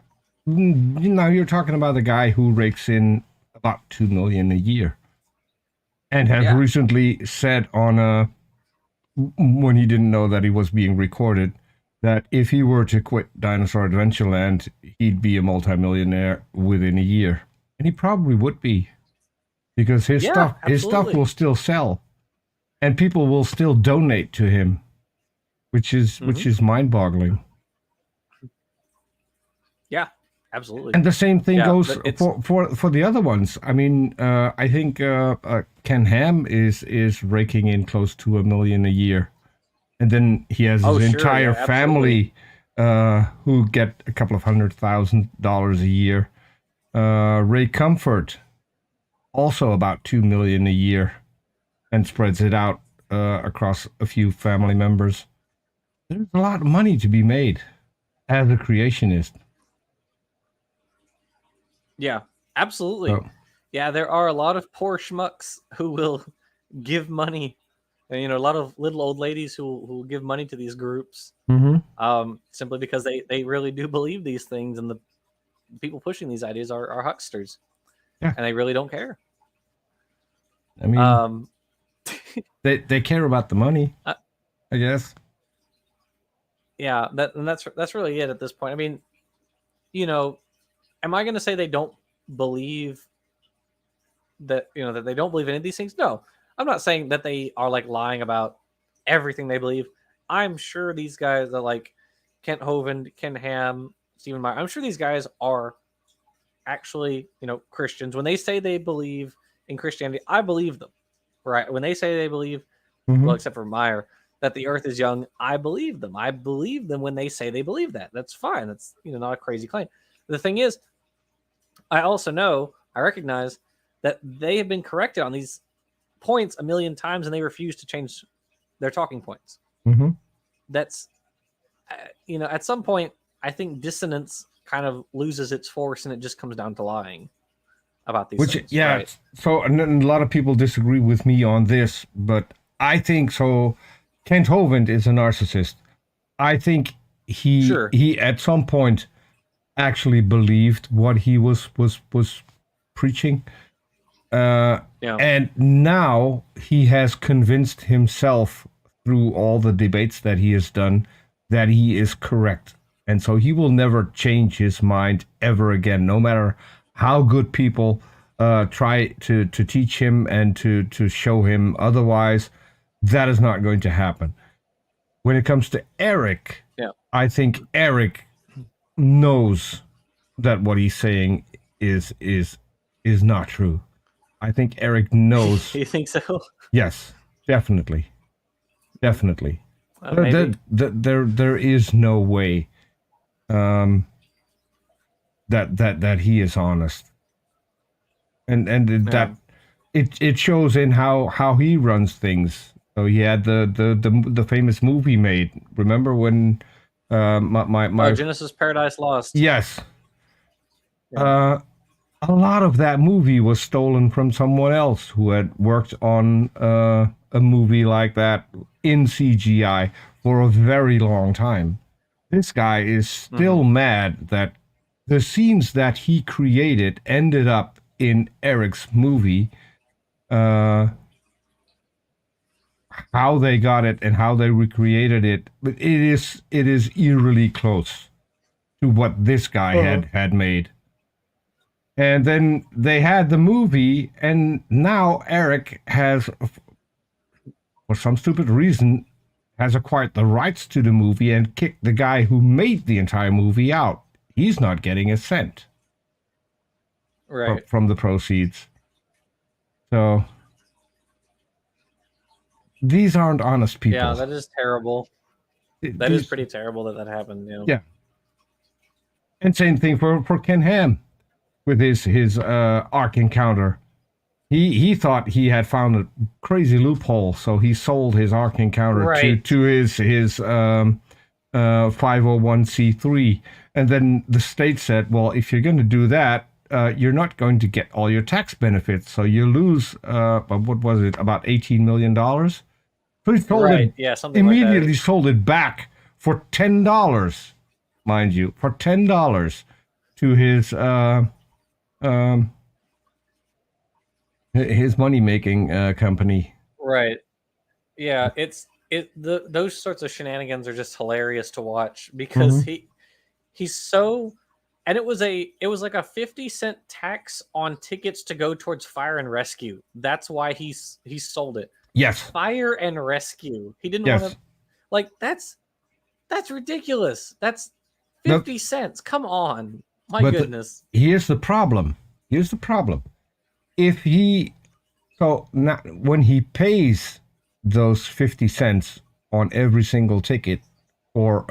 now you're talking about a guy who rakes in about $2 million a year, and has recently said on when he didn't know that he was being recorded, that if he were to quit Dinosaur Adventureland, he'd be a multimillionaire within a year, and he probably would be, because his stuff will still sell, and people will still donate to him, which is mind-boggling. Yeah, absolutely. And the same thing goes for the other ones. I mean, I think Ken Ham is raking in close to $1 million a year, and then he has his entire family who get a couple of $100,000 a year. Ray Comfort, also about $2 million a year, and spreads it out across a few family members. There's a lot of money to be made as a creationist. Yeah, absolutely. Yeah, there are a lot of poor schmucks who will give money. And, a lot of little old ladies who will give money to these groups simply because they really do believe these things, and the people pushing these ideas are hucksters. Yeah. And they really don't care. I mean, they care about the money, I guess. Yeah, that's really it at this point. I mean, am I going to say they don't believe that that they don't believe any of these things? No, I'm not saying that they are like lying about everything they believe. I'm sure these guys that like Kent Hovind, Ken Ham, Stephen Meyer, I'm sure these guys are actually Christians. When they say they believe in Christianity, I believe them. Right? When they say they believe, well, except for Meyer, that the Earth is young, I believe them. I believe them when they say they believe that. That's fine. That's not a crazy claim. The thing is, I recognize that they have been corrected on these points a million times, and they refuse to change their talking points. That's, at some point, I think dissonance kind of loses its force, and it just comes down to lying about these things. Yeah. Right? So, and a lot of people disagree with me on this, but I think so. Kent Hovind is a narcissist. I think he at some point actually believed what he was preaching, and now he has convinced himself through all the debates that he has done that he is correct, and so he will never change his mind ever again, no matter how good people try to teach him and to show him otherwise. That is not going to happen. When it comes to Eric, I think Eric knows that what he's saying is not true. I think Eric knows. You think so? Yes, definitely. There is no way that he is honest, and that it shows in how he runs things. So he had the famous movie made. Remember when my Genesis Paradise Lost? Yes. a lot of that movie was stolen from someone else who had worked on a movie like that in CGI for a very long time. This guy is still mad that the scenes that he created ended up in Eric's movie. How they got it and how they recreated it, but it is eerily close to what this guy had made. And then they had the movie, and now Eric has, for some stupid reason, has acquired the rights to the movie and kicked the guy who made the entire movie out. He's not getting a cent from the proceeds. So these aren't honest people. Yeah, that is terrible. That is pretty terrible that happened. You know? Yeah. And same thing for Ken Ham with his Ark Encounter. He thought he had found a crazy loophole, so he sold his Ark Encounter to his 501c3, and then the state said, well, if you're going to do that, you're not going to get all your tax benefits, so you lose what was it, about $18 million. So he sold it, immediately like sold it back for $10, mind you, for $10 to his money-making company. Right. Yeah, those sorts of shenanigans are just hilarious to watch because he's so, and it was like a 50-cent tax on tickets to go towards fire and rescue. That's why he sold it. Yes. Fire and rescue. He didn't want to, like, that's ridiculous. That's 50 cents. Come on. My goodness. Here's the problem. If he, when he pays those 50 cents on every single ticket or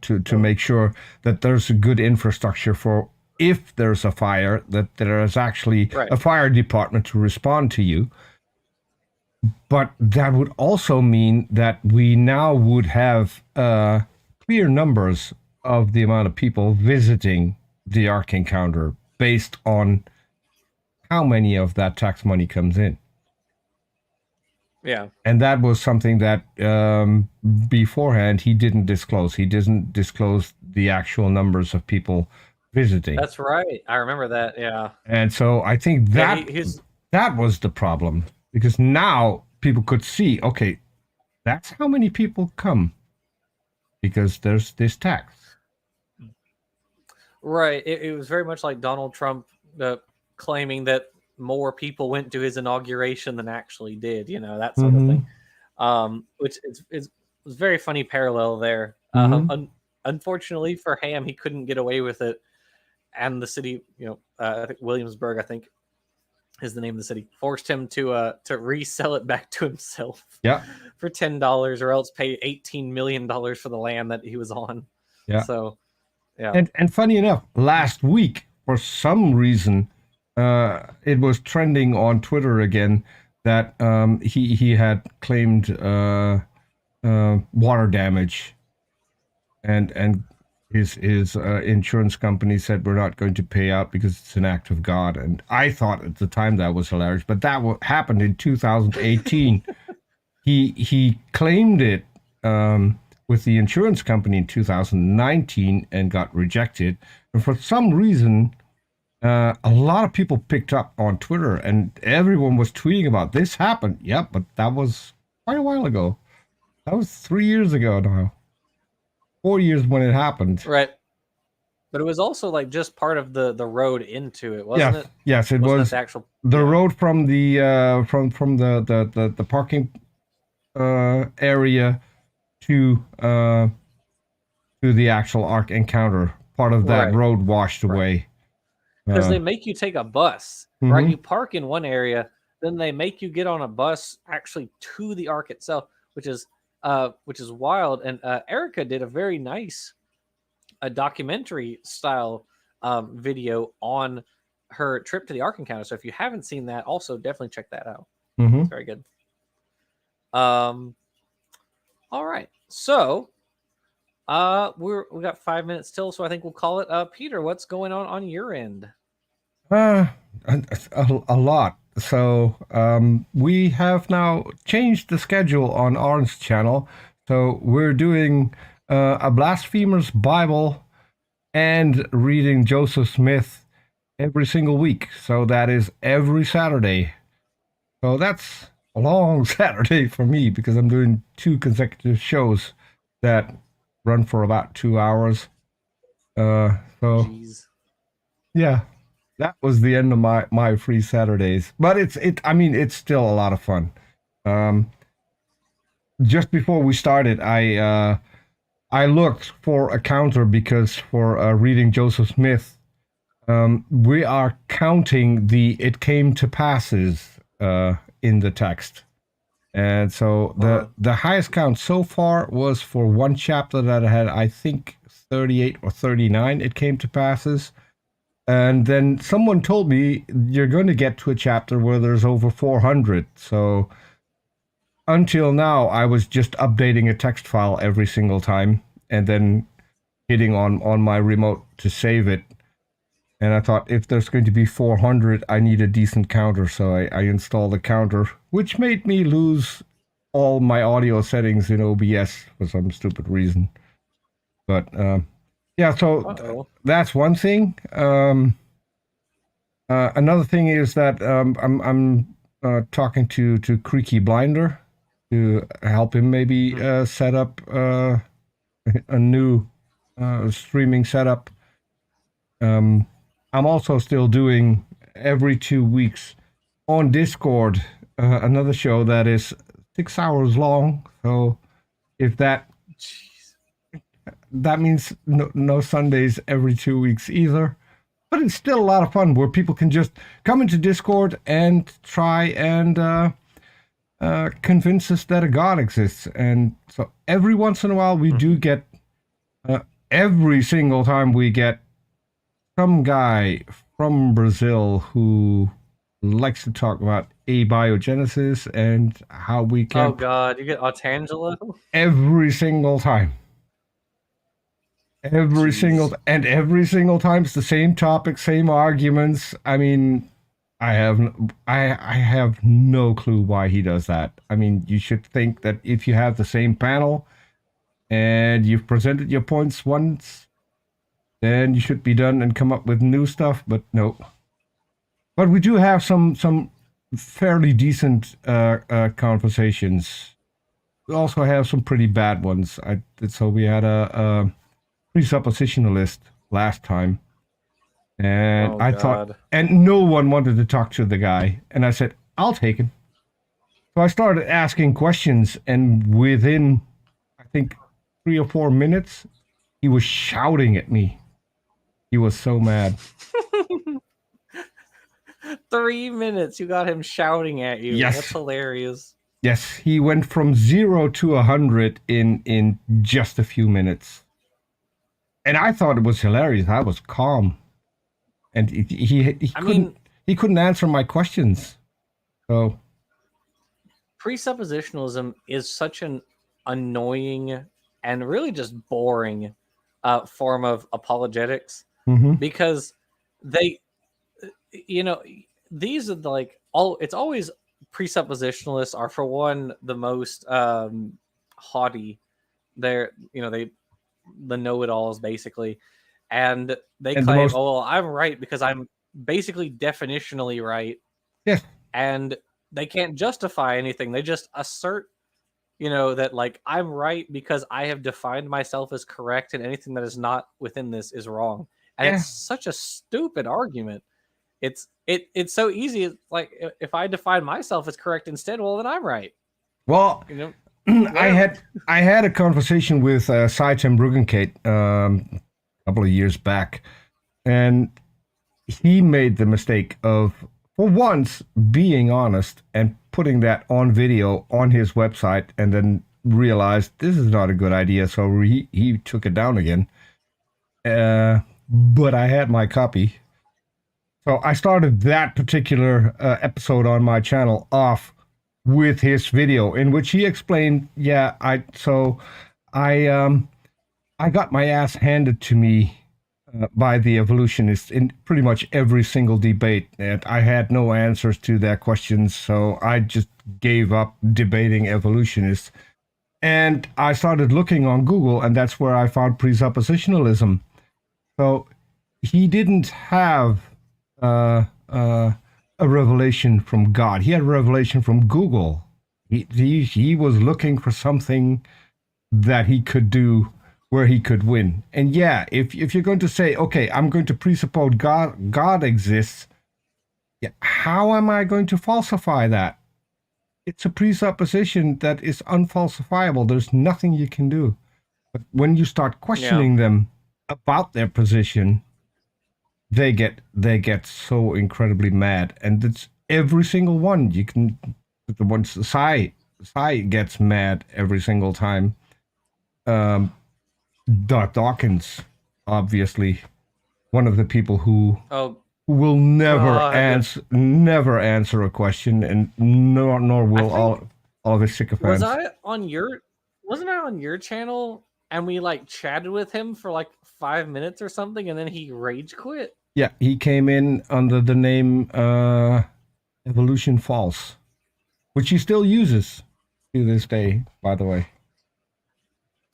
to make sure that there's a good infrastructure for if there's a fire, that there is actually a fire department to respond to you. But that would also mean that we now would have clear numbers of the amount of people visiting the Ark Encounter based on how many of that tax money comes in. Yeah. And that was something that beforehand he didn't disclose. He didn't disclose the actual numbers of people visiting. That's right. I remember that, yeah. And so I think that that was the problem. Because now people could see, okay, that's how many people come because there's this tax. Right. It was very much like Donald Trump claiming that more people went to his inauguration than actually did, you know, that sort of thing. Which was very funny parallel there. Unfortunately for Ham, he couldn't get away with it. And the city, you know, I think Williamsburg, I think, is the name of the city, forced him to resell it back to himself for $10 or else pay $18 million for the land that he was on. Yeah. So, yeah. And funny enough, last week, for some reason, it was trending on Twitter again that he had claimed water damage and his insurance company said we're not going to pay out because it's an act of God. And I thought at the time that was hilarious, but that happened in 2018. he claimed it with the insurance company in 2019 and got rejected. And for some reason, a lot of people picked up on Twitter and everyone was tweeting about this happened. Yep, but that was quite a while ago. That was 3 years ago now. 4 years when it happened. Right. But it was also like just part of the road into it, wasn't it? Yes, it was the actual road from the from the parking area to the actual Ark Encounter. Part of that road washed away. Because they make you take a bus, right? You park in one area, then they make you get on a bus actually to the Ark itself, which is wild. And Erica did a very nice documentary style video on her trip to the Ark Encounter. So if you haven't seen that, also definitely check that out. It's very good. All right. So we got 5 minutes till, so I think we'll call it. Peter, what's going on your end? Uh, a lot. So we have now changed the schedule on Arn's channel. So we're doing a blasphemer's Bible and reading Joseph Smith every single week. So that is every Saturday. So that's a long Saturday for me because I'm doing 2 consecutive shows that run for about 2 hours. So Jeez. yeah, that was the end of my free Saturdays. But I mean it's still a lot of fun. Um, just before we started, I looked for a counter because for reading Joseph Smith, we are counting the "it came to passes" in the text. And so the highest count so far was for one chapter that had, I think, 38 or 39 it came to passes. And then someone told me you're going to get to a chapter where there's over 400. So until now, I was just updating a text file every single time and then hitting on my remote to save it. And I thought if there's going to be 400, I need a decent counter. So I installed a counter, which made me lose all my audio settings in OBS for some stupid reason. But yeah, so that's one thing. Another thing is that I'm talking to Creaky Blinder to help him maybe set up a new streaming setup. I'm also still doing every 2 weeks on Discord another show that is 6 hours long. So if that means no Sundays every 2 weeks either. But it's still a lot of fun where people can just come into Discord and try and convince us that a god exists. And so every once in a while we do get, every single time we get some guy from Brazil who likes to talk about abiogenesis and how we can... Oh god, you get Artangelo? Every single time. Every single time it's the same topic, same arguments. I mean, I have no clue why he does that. I mean, you should think that if you have the same panel and you've presented your points once, then you should be done and come up with new stuff, but no. But we do have some fairly decent conversations. We also have some pretty bad ones. So we had a presuppositionalist last time, and I thought, and no one wanted to talk to the guy, and I said, I'll take him. So I started asking questions, and within, I think, 3 or 4 minutes, he was shouting at me. He was so mad. 3 minutes, you got him shouting at you. Yes. That's hilarious. Yes, he went from 0 to 100 in just a few minutes. And I thought it was hilarious. I was calm, and he couldn't answer my questions. So presuppositionalism is such an annoying and really just boring form of apologetics, because they, these are like it's always presuppositionalists are, for one, the most haughty. They're the know-it-alls basically, and they claim, oh well, I'm right because I'm basically definitionally right. Yes. And they can't justify anything. They just assert that like I'm right because I have defined myself as correct, and anything that is not within this is wrong. And it's such a stupid argument. It's so easy. It's like, if I define myself as correct instead, well, then I'm right. Well, I had a conversation with Saitem Bruggenkate a couple of years back, and he made the mistake of, for once, being honest and putting that on video on his website, and then realized this is not a good idea, so he took it down again. But I had my copy. So I started that particular episode on my channel off with his video, in which he explained, I got my ass handed to me by the evolutionists in pretty much every single debate. And I had no answers to their questions, so I just gave up debating evolutionists. And I started looking on Google, and that's where I found presuppositionalism. So he didn't have a revelation from God. He had a revelation from Google. He was looking for something that he could do where he could win. And yeah, if you're going to say, okay, I'm going to presuppose God exists, yeah, how am I going to falsify that? It's a presupposition that is unfalsifiable. There's nothing you can do. But when you start questioning them about their position, they get so incredibly mad. And it's every single one. You can, the ones Psy gets mad every single time. Dawkins, obviously, one of the people who will never answer a question, and nor will all of his sycophants. Wasn't I on your channel and we like chatted with him for like 5 minutes or something, and then he rage quit? Yeah, he came in under the name Evolution False, which he still uses to this day, by the way.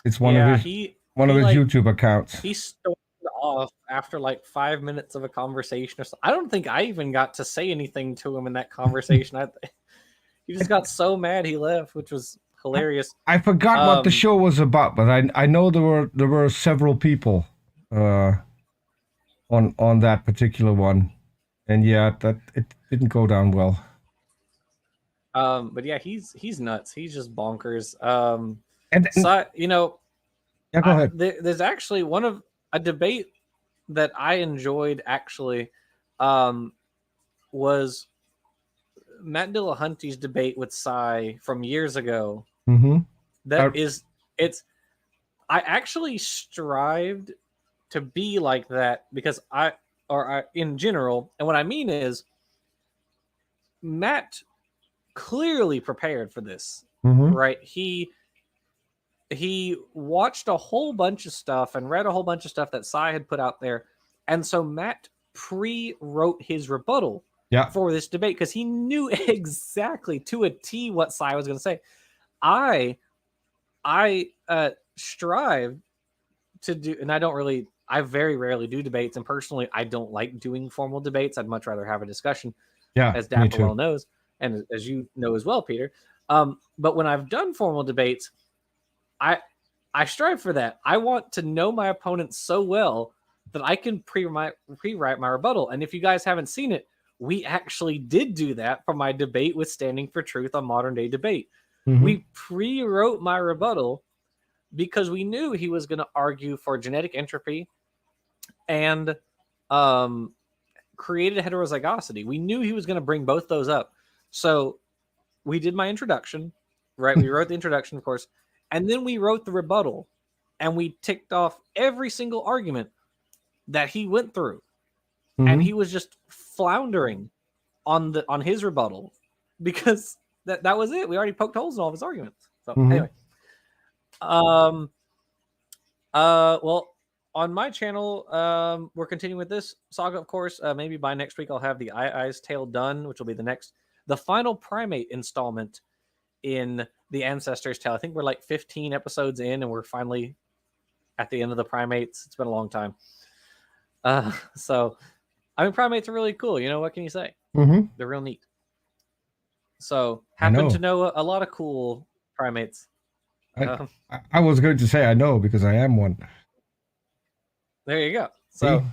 It's one of his YouTube accounts. He stormed off after like 5 minutes of a conversation or so. I don't think I even got to say anything to him in that conversation. He just got so mad he left, which was hilarious. I forgot what the show was about, but I know there were several people on that particular one, and yeah, that it didn't go down well. But yeah, he's nuts. He's just bonkers. So, you know, yeah, go ahead. There's actually a debate that I enjoyed actually, was Matt Dillahunty's debate with Cy from years ago. Mm-hmm. I actually strived to be like that because I in general, and what I mean is Matt clearly prepared for this, right? He watched a whole bunch of stuff and read a whole bunch of stuff that Cy had put out there, and so Matt pre-wrote his rebuttal for this debate because he knew exactly to a T what Cy was going to say. I strive to do, and I very rarely do debates, and personally, I don't like doing formal debates. I'd much rather have a discussion, as Dapper well knows, and as you know as well, Peter. But when I've done formal debates, I strive for that. I want to know my opponent so well that I can pre-write my rebuttal. And if you guys haven't seen it, we actually did do that for my debate with Standing for Truth on Modern Day Debate. We pre-wrote my rebuttal because we knew he was going to argue for genetic entropy and created heterozygosity. We knew he was going to bring both those up. So we did my introduction, right? We wrote the introduction, of course. And then we wrote the rebuttal, and we ticked off every single argument that he went through. And he was just floundering on his rebuttal because that was it. We already poked holes in all of his arguments. So anyway. Well, on my channel, we're continuing with this saga, of course. Maybe by next week I'll have the Eye's Tale done, which will be the final primate installment in the Ancestors Tale. I think we're like 15 episodes in, and we're finally at the end of the primates. It's been a long time. So, I mean, primates are really cool. You know, what can you say? They're real neat. So, happen to know a lot of cool primates. I was going to say I know because I am one. There you go. So,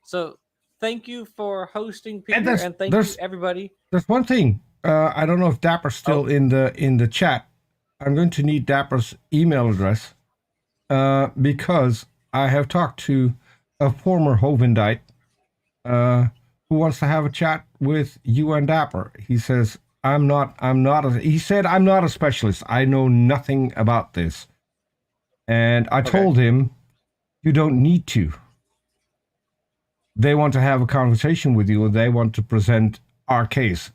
so thank you for hosting, Peter, and thank you everybody. There's one thing. I don't know if Dapper's still in the chat. I'm going to need Dapper's email address because I have talked to a former Hovendite who wants to have a chat with you and Dapper. He says, he said, I'm not a specialist. I know nothing about this. And I told him, you don't need to. They want to have a conversation with you, and they want to present our case.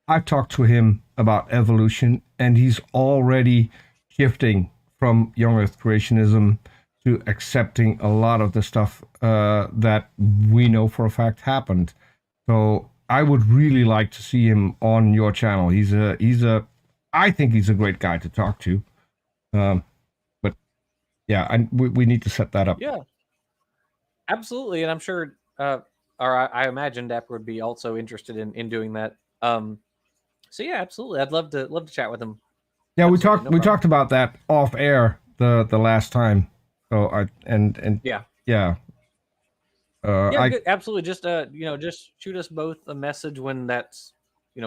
I've talked to him about evolution, and he's already shifting from young Earth creationism to accepting a lot of the stuff that we know for a fact happened. So I would really like to see him on your channel. I think he's a great guy to talk to. But yeah, we need to set that up. Yeah, absolutely, and I'm sure, or I imagine Dapper would be also interested in doing that. So yeah, absolutely, I'd love to chat with him. Yeah, Absolutely, no we problem. talked about that off air the last time. So Yeah. yeah. Yeah, good. Absolutely. Just just shoot us both a message when that's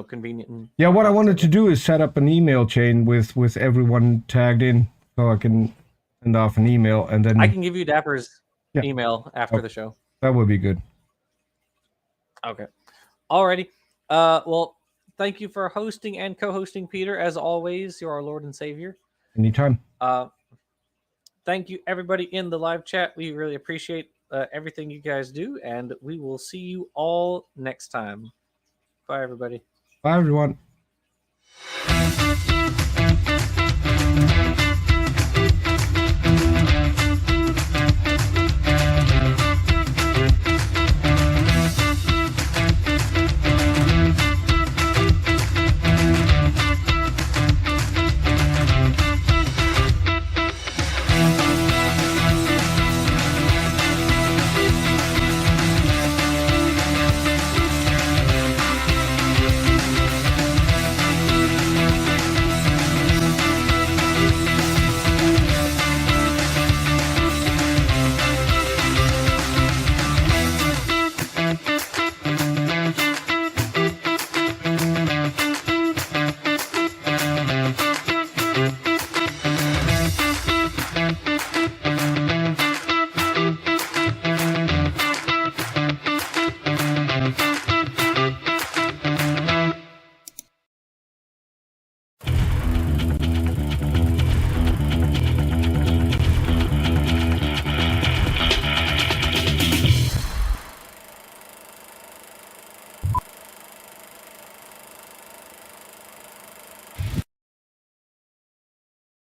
convenient and Yeah, what I whatnot. wanted So, to do is set up an email chain with everyone tagged in, so I can send off an email and then I can give you Dapper's yeah, email after the show. that would be good. Okay. Alrighty. Well, thank you for hosting and co-hosting, Peter. As always, you're our Lord and Savior. Anytime. Thank you, everybody in the live chat. We really appreciate everything you guys do, and we will see you all next time. Bye, everybody. Bye, everyone.